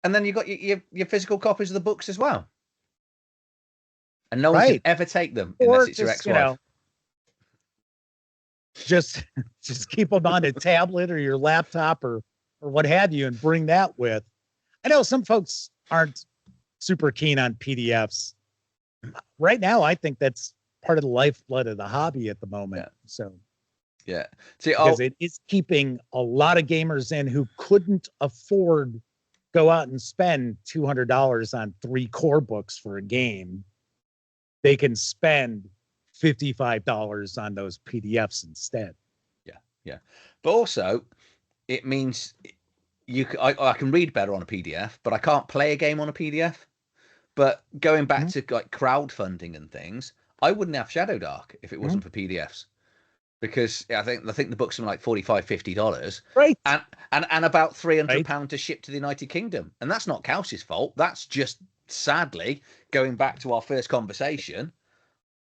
and then you've got your physical copies of the books as well. And no one can Right. ever take them unless Or it's your just, ex-wife. just just keep them on a tablet or your laptop or what have you and bring that with. I know some folks aren't super keen on PDFs. Right now, I think that's part of the lifeblood of the hobby at the moment. Yeah. So Yeah. See, because it is keeping a lot of gamers in who couldn't afford go out and spend $200 on 3 core books for a game. They can spend $55 on those PDFs instead. yeah, yeah. But also, it means I can read better on a PDF, but I can't play a game on a PDF. But going back to like crowdfunding and things, I wouldn't have Shadowdark if it wasn't for PDFs. Because I think the books are like $45-50, Right. and about £300 Right. to ship to the United Kingdom, and that's not Kouse's fault. That's just sadly going back to our first conversation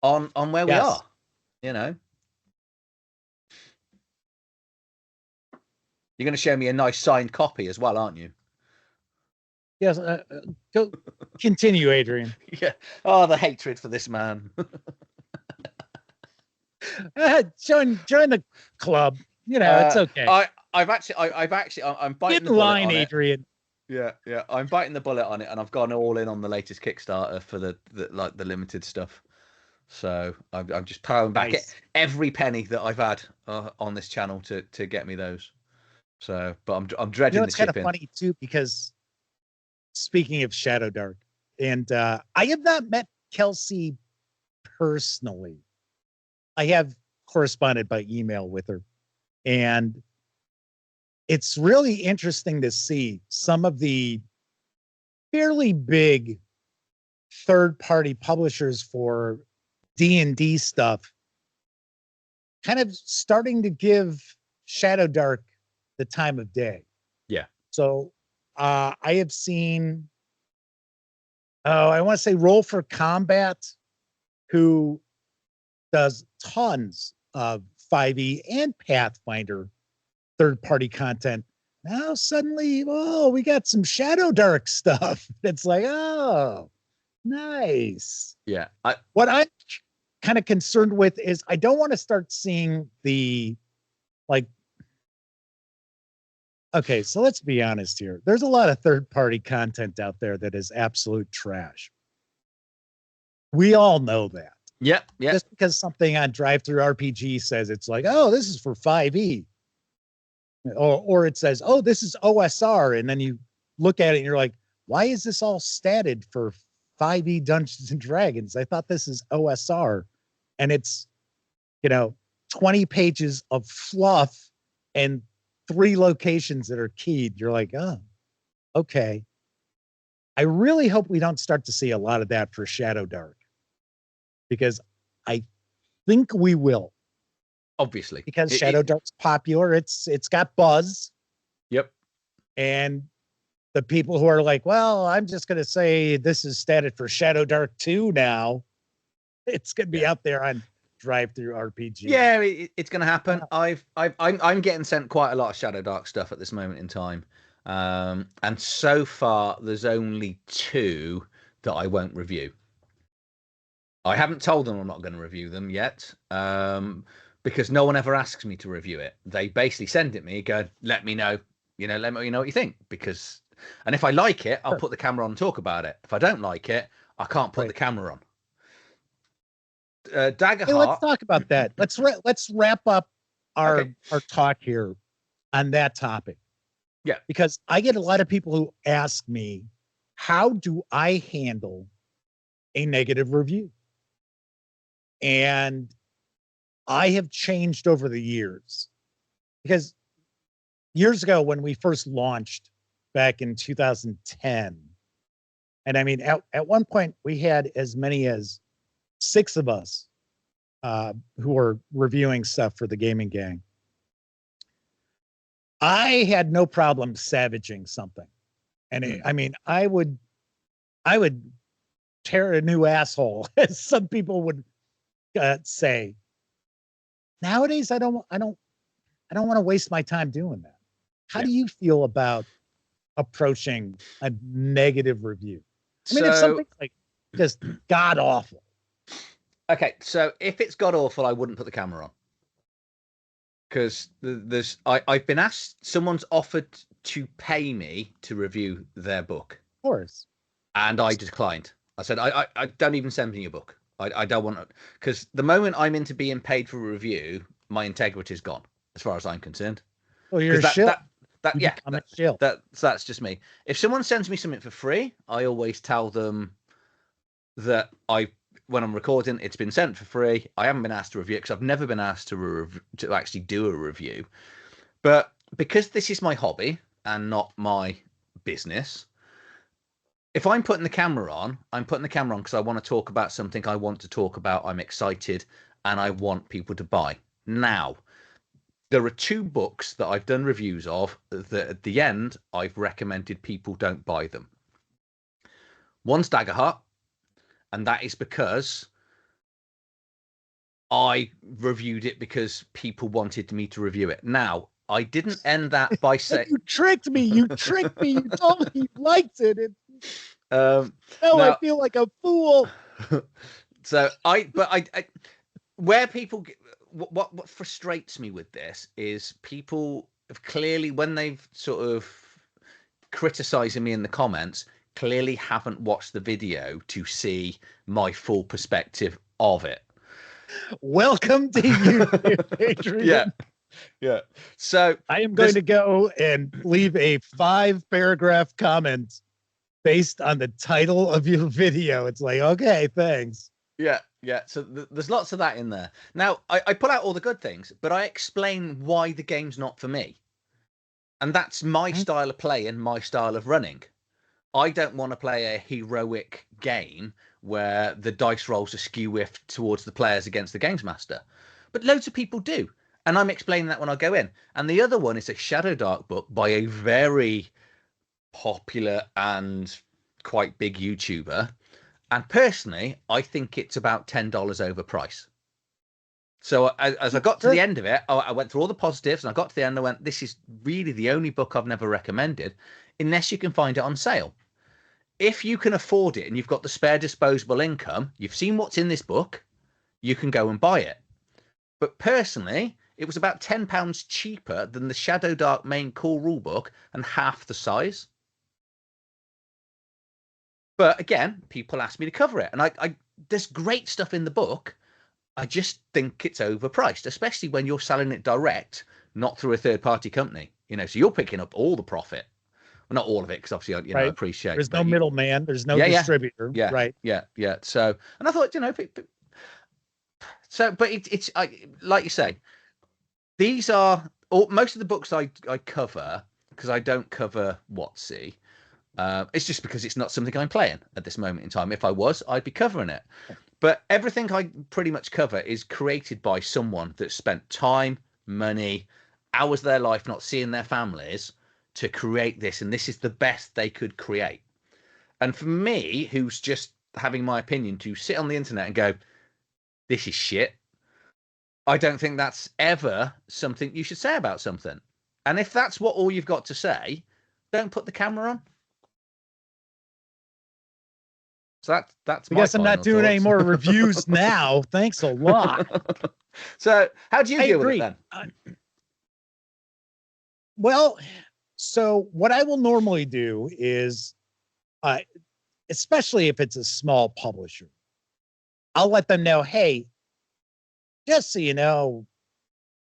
on where we Yes. are. You know, you're going to show me a nice signed copy as well, aren't you? Yes. Go continue, Adrian. Yeah. Oh, the hatred for this man. Join the club. It's okay. I'm biting Get the in bullet line, on it. Adrian. Yeah, yeah. I'm biting the bullet on it, and I've gone all in on the latest Kickstarter for the limited stuff. So I'm just powering back Nice. every penny that I've had on this channel to get me those. So, but I'm dreading the It's kind of shipping. funny too, because speaking of Shadowdark, and I have not met Kelsey personally. I have corresponded by email with her, and it's really interesting to see some of the fairly big third-party publishers for D&D stuff kind of starting to give Shadowdark the time of day. Yeah. So I have seen, I want to say Roll for Combat, who does tons of 5e and Pathfinder third-party content. Now suddenly, we got some Shadowdark stuff. It's like, oh, nice. Yeah. What I'm kind of concerned with is I don't want to start seeing the, like, okay, so let's be honest here. There's a lot of third-party content out there that is absolute trash. We all know that. Yeah. Yeah. Just because something on TTRPG says it's like, oh, this is for 5e. Or it says, oh, this is OSR. And then you look at it and you're like, why is this all statted for 5e Dungeons and Dragons? I thought this is OSR. And it's, 20 pages of fluff and 3 locations that are keyed. You're like, oh, okay. I really hope we don't start to see a lot of that for Shadowdark, because I think we will. Obviously, because Shadowdark's popular. It's got buzz. Yep. And the people who are like, well, I'm just going to say this is statted for Shadowdark 2 now. It's going to be out there on drive-through RPG. Yeah, it's going to happen. I'm getting sent quite a lot of Shadowdark stuff at this moment in time. And so far there's only 2 that I won't review. I haven't told them I'm not going to review them yet. Because no one ever asks me to review it. They basically send it me, go, let me know, let me know what you think. And if I like it, I'll put the camera on and talk about it. If I don't like it, I can't put the camera on. Daggerheart. Hey, let's talk about that. Let's wrap up our talk here on that topic. Yeah. Because I get a lot of people who ask me, how do I handle a negative review? And I have changed over the years, because years ago when we first launched back in 2010, And I mean, at one point we had as many as 6 of us who were reviewing stuff for the gaming gang. I had no problem savaging something. And I mean, I would tear a new asshole, as some people would say. Nowadays, I don't want to waste my time doing that. How do you feel about approaching a negative review? I mean, if something's like just god awful. Okay, so if it's god awful, I wouldn't put the camera on, because I've been asked, someone's offered to pay me to review their book. Of course. And I declined. I said, I don't even send me your book. I don't want it, because the moment I'm into being paid for a review, my integrity is gone, as far as I'm concerned. Well, you're a shill. That's just me. If someone sends me something for free, I always tell them that when I'm recording, it's been sent for free. I haven't been asked to review it, because I've never been asked to actually do a review. But because this is my hobby and not my business, if I'm putting the camera on, I'm putting the camera on because I want to talk about something I want to talk about. I'm excited and I want people to buy. Now, there are 2 books that I've done reviews of that at the end, I've recommended people don't buy them. One's Daggerheart, and that is because I reviewed it because people wanted me to review it. Now, I didn't end that by saying... You tricked me. You tricked me. You told me you liked it. Now I feel like a fool. So where people get, what frustrates me with this is people have clearly, when they've sort of criticizing me in the comments, clearly haven't watched the video to see my full perspective of it. Welcome to YouTube, Adrian. Yeah. So I am going to go and leave a 5-paragraph comment based on the title of your video. It's like, okay, thanks. Yeah. So there's lots of that in there. Now, I pull out all the good things, but I explain why the game's not for me. And that's my style of play and my style of running. I don't want to play a heroic game where the dice rolls are skew-whiffed towards the players against the games master. But loads of people do. And I'm explaining that when I go in. And the other one is a Shadowdark book by a very popular and quite big YouTuber. And personally, I think it's about $10 over price. So as I got to the end of it, I went through all the positives, and I got to the end, I went, this is really the only book I've never recommended, unless you can find it on sale. If you can afford it and you've got the spare disposable income, you've seen what's in this book, you can go and buy it. But personally, it was about £10 cheaper than the Shadowdark main core rulebook and half the size. But again, people ask me to cover it. And there's great stuff in the book. I just think it's overpriced, especially when you're selling it direct, not through a third-party company. So you're picking up all the profit. Well, not all of it, because obviously, I appreciate. There's no middleman. There's no distributor. Yeah. Right. Yeah. So, and I thought, but it's like you say, these are most of the books I cover, because I don't cover WotC. It's just because it's not something I'm playing at this moment in time. If I was, I'd be covering it. But everything I pretty much cover is created by someone that spent time, money, hours of their life not seeing their families to create this. And this is the best they could create. And for me, who's just having my opinion, to sit on the internet and go, this is shit, I don't think that's ever something you should say about something. And if that's what all you've got to say, don't put the camera on. So that's. I guess I'm not doing any more reviews now. Thanks a lot. So how do you deal with it then? Well, so what I will normally do is, especially if it's a small publisher, I'll let them know, hey, just so you know,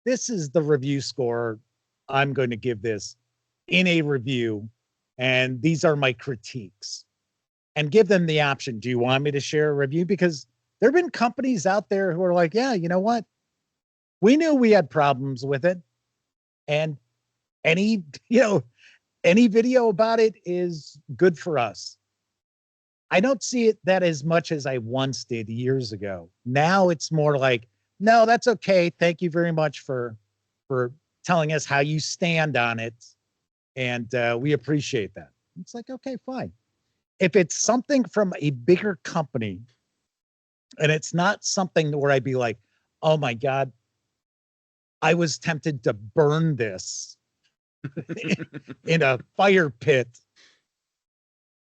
this is the review score I'm going to give this in a review, and these are my critiques. And give them the option. Do you want me to share a review? Because there have been companies out there who are like, yeah, you know what? We knew we had problems with it. And any video about it is good for us. I don't see it that as much as I once did years ago. Now it's more like, no, that's okay. Thank you very much for telling us how you stand on it, and we appreciate that. It's like, okay, fine. If it's something from a bigger company, and it's not something where I'd be like, oh my God, I was tempted to burn this in a fire pit,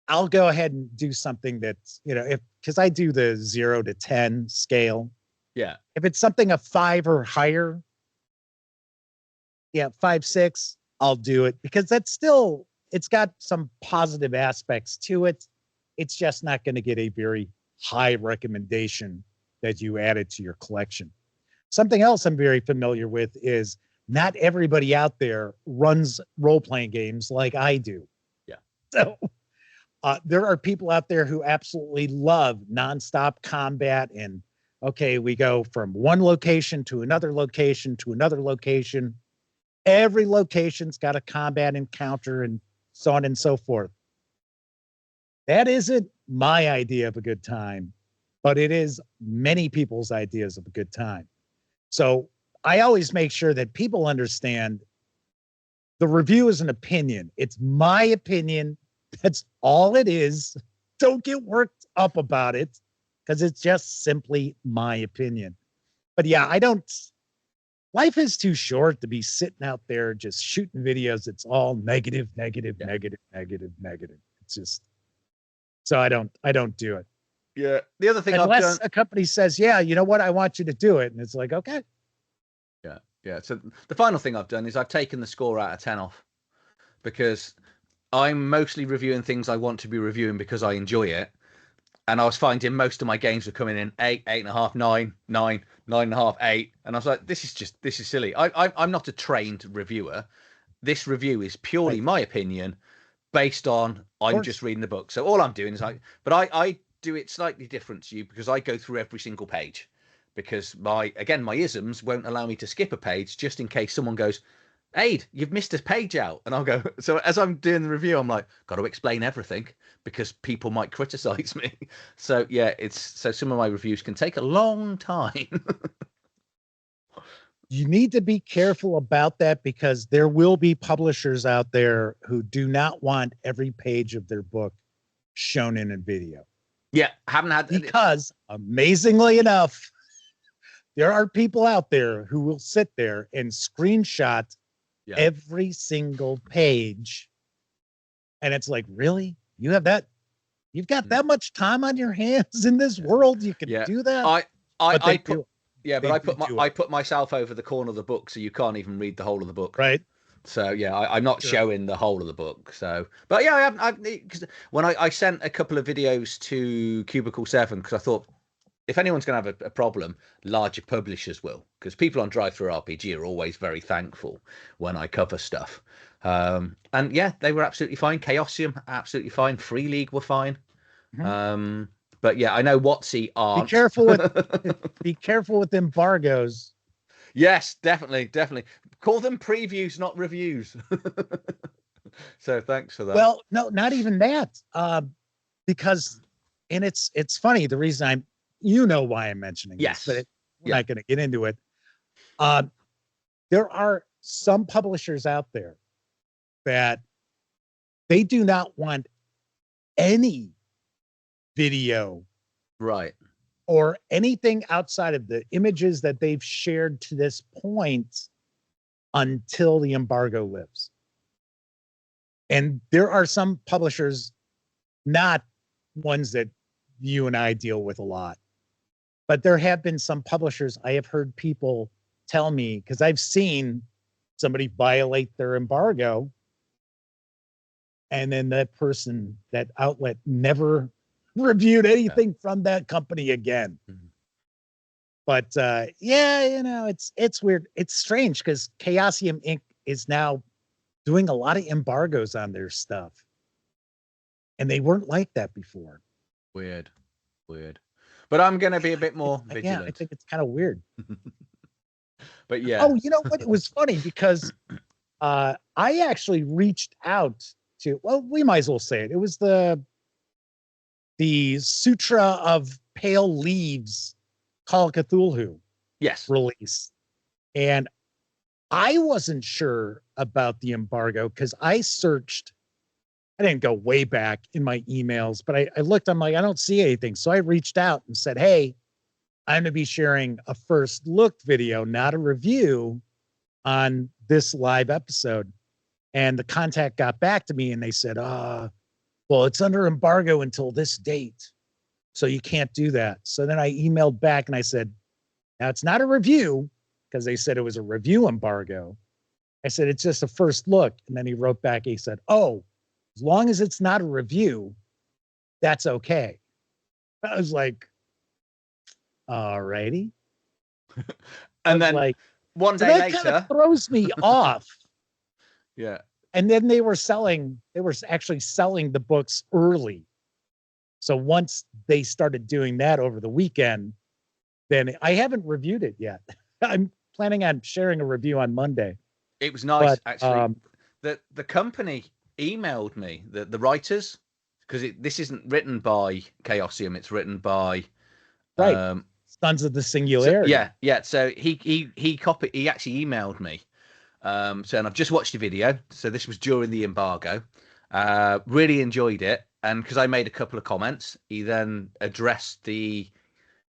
I'll go ahead and do something that's, because I do the 0 to 10 scale. Yeah. If it's something a 5 or higher, 5, 6, I'll do it, because that's still, it's got some positive aspects to it. It's just not going to get a very high recommendation that you add it to your collection. Something else I'm very familiar with is not everybody out there runs role-playing games like I do. Yeah. So there are people out there who absolutely love nonstop combat, and okay, we go from one location to another location to another location. Every location's got a combat encounter and so on and so forth. That isn't my idea of a good time, but it is many people's ideas of a good time. So I always make sure that people understand the review is an opinion. It's my opinion. That's all it is. Don't get worked up about it, because it's just simply my opinion. But yeah, life is too short to be sitting out there just shooting videos. It's all negative, negative, Yeah. negative, negative, negative. It's just, so I don't do it. Yeah. The other thing Unless a company says, yeah, you know what, I want you to do it. And it's like, okay. Yeah. Yeah. So the final thing I've done is I've taken the score out of 10 off, because I'm mostly reviewing things I want to be reviewing because I enjoy it. And I was finding most of my games were coming in 8, 8.5, 9, 9, 9.5, 8. And I was like, this is silly. I'm not a trained reviewer. This review is purely my opinion based on I'm just reading the book. So all I'm doing is but I do it slightly different to you, because I go through every single page, because my isms won't allow me to skip a page, just in case someone goes, Aid, you've missed a page out. And I'll go, so as I'm doing the review, I'm like, got to explain everything, because people might criticize me. So yeah, so some of my reviews can take a long time. You need to be careful about that, because there will be publishers out there who do not want every page of their book shown in a video. Yeah, haven't had, because amazingly enough, there are people out there who will sit there and screenshot every single page. And it's like, really? You have that? You've got that much time on your hands in this world? You can do that? I put myself over the corner of the book, so you can't even read the whole of the book. Right. So yeah, I'm not showing the whole of the book. So, but yeah, because when I sent a couple of videos to Cubicle 7, because I thought, if anyone's going to have a problem, larger publishers will, because people on Drive-Thru-RPG are always very thankful when I cover stuff. And yeah, they were absolutely fine. Chaosium, absolutely fine. Free League were fine. Mm-hmm. But yeah, I know WotC aren't. Be careful with embargoes. Yes, definitely. Call them previews, not reviews. So thanks for that. Well, no, not even that. Because, and it's funny, the reason why I'm mentioning this, but we're not going to get into it. There are some publishers out there that they do not want any video, right, or anything outside of the images that they've shared to this point until the embargo lifts. And there are some publishers, not ones that you and I deal with a lot, but there have been some publishers I have heard people tell me, because I've seen somebody violate their embargo, and then that outlet never reviewed anything from that company again. Mm-hmm. But it's weird. It's strange, because Chaosium Inc. is now doing a lot of embargoes on their stuff, and they weren't like that before. Weird. But I'm going to be a bit more vigilant. Yeah, I think it's kind of weird. But yeah. Oh, you know what? It was funny, because I actually reached out to, well, we might as well say it. It was the the Sutra of Pale Leaves Call of Cthulhu Yes. release. And I wasn't sure about the embargo because I searched. I didn't go way back in my emails, but I looked, I'm like, I don't see anything. So I reached out and said, hey, I'm going to be sharing a first look video, not a review, on this live episode. And the contact got back to me and they said, well, it's under embargo until this date. So you can't do that. So then I emailed back and I said, now it's not a review because they said it was a review embargo. I said, it's just a first look. And then he wrote back, he said, oh, as long as it's not a review, that's okay. I was like, all righty. And then like, one so day that later, kind of throws me off. Yeah. And then they were actually selling the books early. So once they started doing that over the weekend, then I haven't reviewed it yet. I'm planning on sharing a review on Monday. It was nice, But, actually. The company emailed me, the writers, because this isn't written by Chaosium, it's written by Sons of the Singularity. Yeah. So he actually emailed me, saying I've just watched the video. So this was during the embargo. Really enjoyed it, and because I made a couple of comments, he then addressed the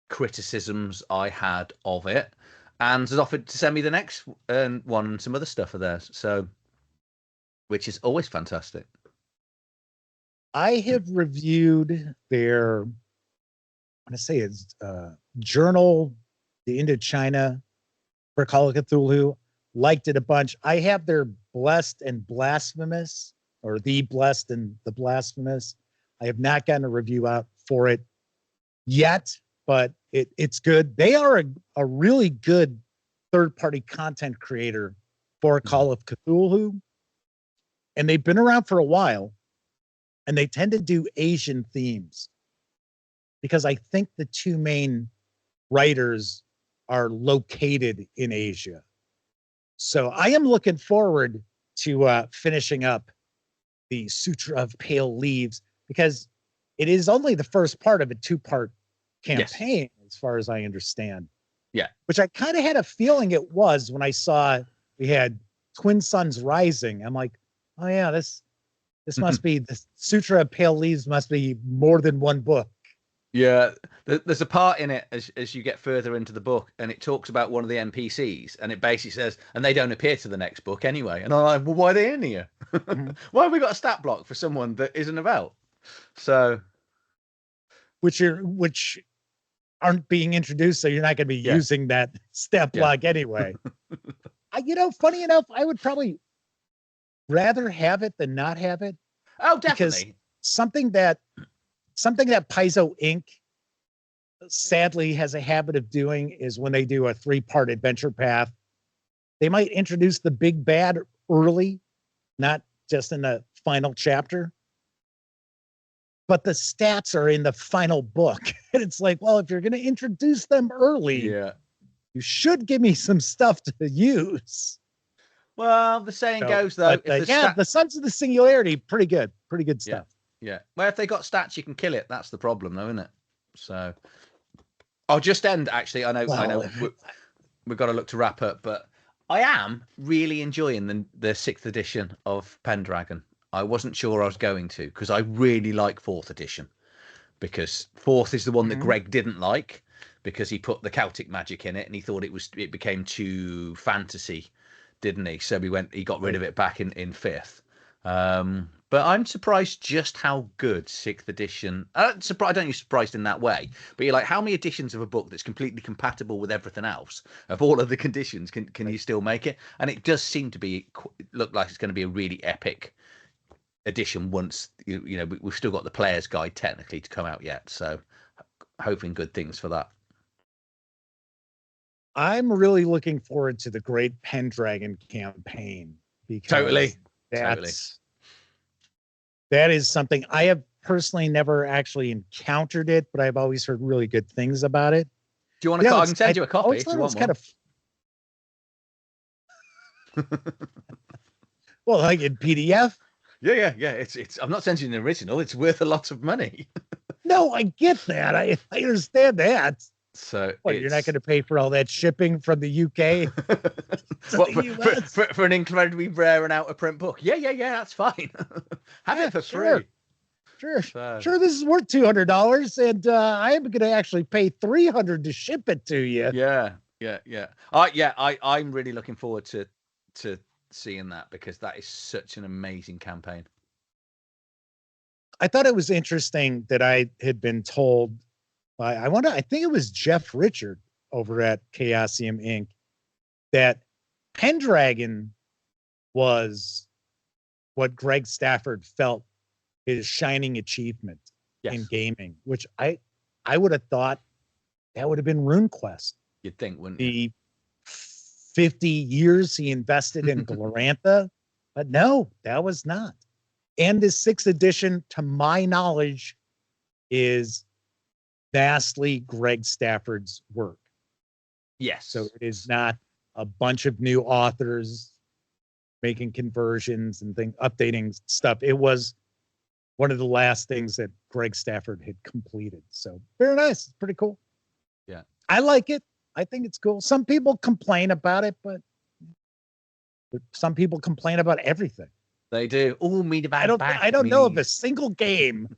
criticisms I had of it, and has offered to send me the next one and some other stuff of theirs. So, which is always fantastic. I have reviewed their, I'm going to say it's journal, the Indochina for Call of Cthulhu. Liked it a bunch. I have their Blessed and Blasphemous, or the Blessed and the Blasphemous. I have not gotten a review out for it yet, but it's good. They are a really good third-party content creator for Call of Cthulhu, and they've been around for a while, and they tend to do Asian themes because I think the two main writers are located in Asia. So I am looking forward to finishing up the Sutra of Pale Leaves because it is only the first part of a two-part campaign, as far as I understand. Yeah. Which I kind of had a feeling it was when I saw we had Twin Suns Rising. I'm like, oh yeah, this must be the Sutra of Pale Leaves must be more than one book. Yeah, there's a part in it as you get further into the book, and it talks about one of the NPCs, and it basically says, and they don't appear to the next book anyway. And I'm like, well, why are they in here? Why have we got a stat block for someone that isn't about? So, which aren't being introduced, so you're not going to be using that stat block anyway. Funny enough, I would probably rather have it than not have it. Oh, definitely. Because something that Paizo Inc. sadly has a habit of doing is when they do a 3-part adventure path, they might introduce the big bad early, not just in the final chapter. But the stats are in the final book. And it's like, well, if you're going to introduce them early, you should give me some stuff to use. Well, the saying goes, though. The Sons of the Singularity, pretty good stuff. Yeah. Well, if they got stats, you can kill it. That's the problem, though, isn't it? So I'll just end, actually. I know we've got to look to wrap up, but I am really enjoying the 6th edition of Pendragon. I wasn't sure I was going to, because I really like 4th edition, because 4th is the one that Greg didn't like, because he put the Celtic magic in it and he thought it became too fantasy, didn't he? So he got rid of it back in 5th. But I'm surprised just how good 6th edition. I don't use surprised in that way, but you're like, how many editions of a book that's completely compatible with everything else, of all of the conditions, can you still make it? And it does seem to look like it's going to be a really epic edition once we've still got the player's guide technically to come out yet, so hoping good things for that. I'm really looking forward to the Great Pendragon campaign because totally. That is something I have personally never actually encountered it, but I've always heard really good things about it. Do you want I can send you a copy if you want one. Well, like in PDF. Yeah. It's. I'm not sending you an original. It's worth a lot of money. no, I get that. I understand that. So What, you're not going to pay for all that shipping from the UK to what, the US? for an incredibly rare and out of print book? Yeah, that's fine. Have it for free. Sure. This is worth $200, and I am going to actually pay $300 to ship it to you. Yeah. I'm really looking forward to seeing that, because that is such an amazing campaign. I thought it was interesting that I had been told by, I think it was Jeff Richard over at Chaosium Inc., that Pendragon was what Greg Stafford felt his shining achievement in gaming, which I would have thought that would have been RuneQuest. You'd think, wouldn't you? The 50 years he invested in Glorantha, but no, that was not. And this 6th edition, to my knowledge, is vastly Greg Stafford's work. Yes. So it is not a bunch of new authors making conversions and updating stuff. It was one of the last things that Greg Stafford had completed. So very nice. It's pretty cool. Yeah. I like it. I think it's cool. Some people complain about it, but some people complain about everything. They do. Oh, I don't know of a single game.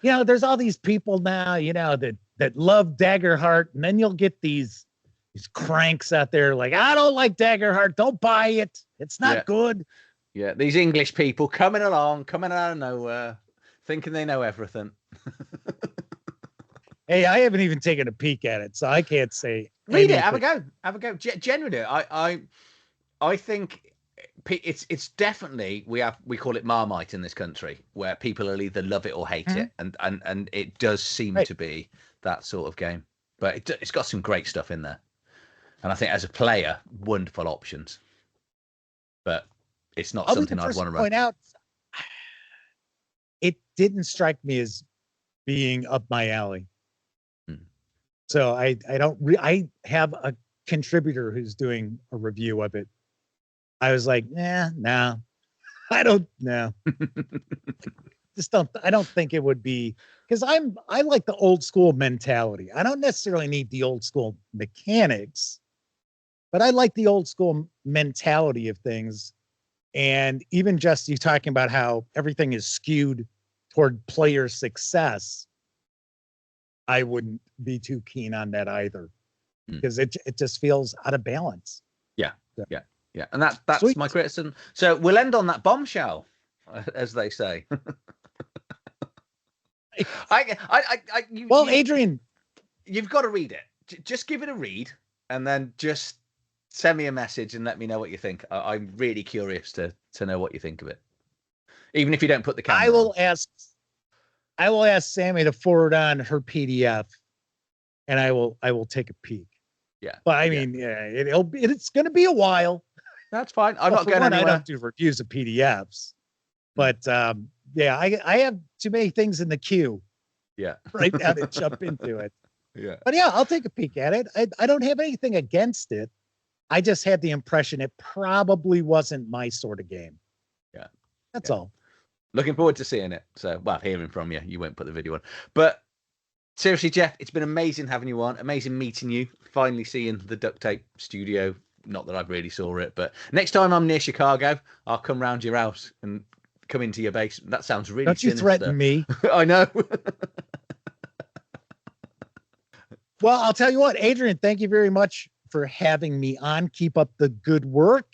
There's all these people now, that love Daggerheart, and then you'll get these cranks out there like, I don't like Daggerheart. Don't buy it. It's not good. Yeah, these English people coming out of nowhere, thinking they know everything. Hey, I haven't even taken a peek at it, so I can't say. Read it. Have a go. Genuinely, I think it's definitely, we call it Marmite in this country, where people will either love it or hate it, and it does seem to be that sort of game. But it's got some great stuff in there, and I think as a player, wonderful options. But it's not something I'd want to run. Point out, it didn't strike me as being up my alley. So I have a contributor who's doing a review of it. I was like, no, I don't know. I don't think it would be, because I like the old school mentality. I don't necessarily need the old school mechanics, but I like the old school mentality of things. And even just you talking about how everything is skewed toward player success, I wouldn't be too keen on that either, because it just feels out of balance. Yeah. And that's Sweet. My criticism. So we'll end on that bombshell, as they say. Adrian, you've got to read it. Just give it a read, and then just send me a message and let me know what you think. I'm really curious to know what you think of it, even if you don't put the camera. I will ask Sammy to forward on her PDF, and I will take a peek. Yeah, but I mean, it's going to be a while. That's fine. I'm not going anywhere. I don't do reviews of PDFs, but I have too many things in the queue. Yeah, right now to jump into it. Yeah, but I'll take a peek at it. I don't have anything against it. I just had the impression it probably wasn't my sort of game. Yeah, that's all. Looking forward to seeing it. So, hearing from you. You won't put the video on. But seriously, Jeff, it's been amazing having you on. Amazing meeting you. Finally seeing the Duct Tape studio. Not that I really saw it, but next time I'm near Chicago, I'll come round your house and come into your basement. That sounds really Don't you sinister. threaten me. I know. Well, I'll tell you what, Adrian, thank you very much for having me on. Keep up the good work.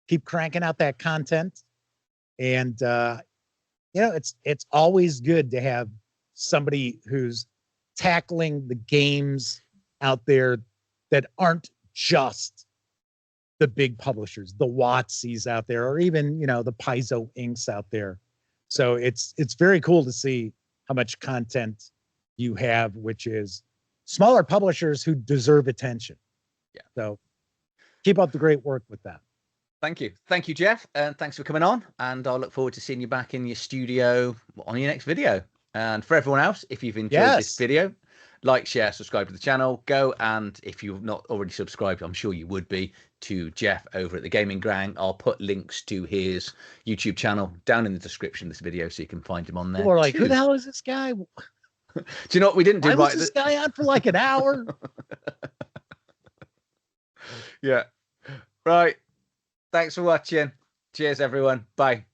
Keep cranking out that content. And, it's always good to have somebody who's tackling the games out there that aren't just the big publishers, the Watsies out there, or even, the Paizo Inks out there. So it's very cool to see how much content you have, which is smaller publishers who deserve attention. Yeah. So keep up the great work with that. Thank you. Thank you, Jeff. And thanks for coming on. And I'll look forward to seeing you back in your studio on your next video. And for everyone else, if you've enjoyed this video, like, share, subscribe to the channel. Go and if you've not already subscribed, I'm sure you would be, to Jeff over at the Gaming Gang. I'll put links to his YouTube channel down in the description of this video so you can find him on there. People are like, too. who the hell is this guy? Do you know what we didn't do? Why right was this guy on for like an hour? Yeah. Right. Thanks for watching. Cheers, everyone. Bye.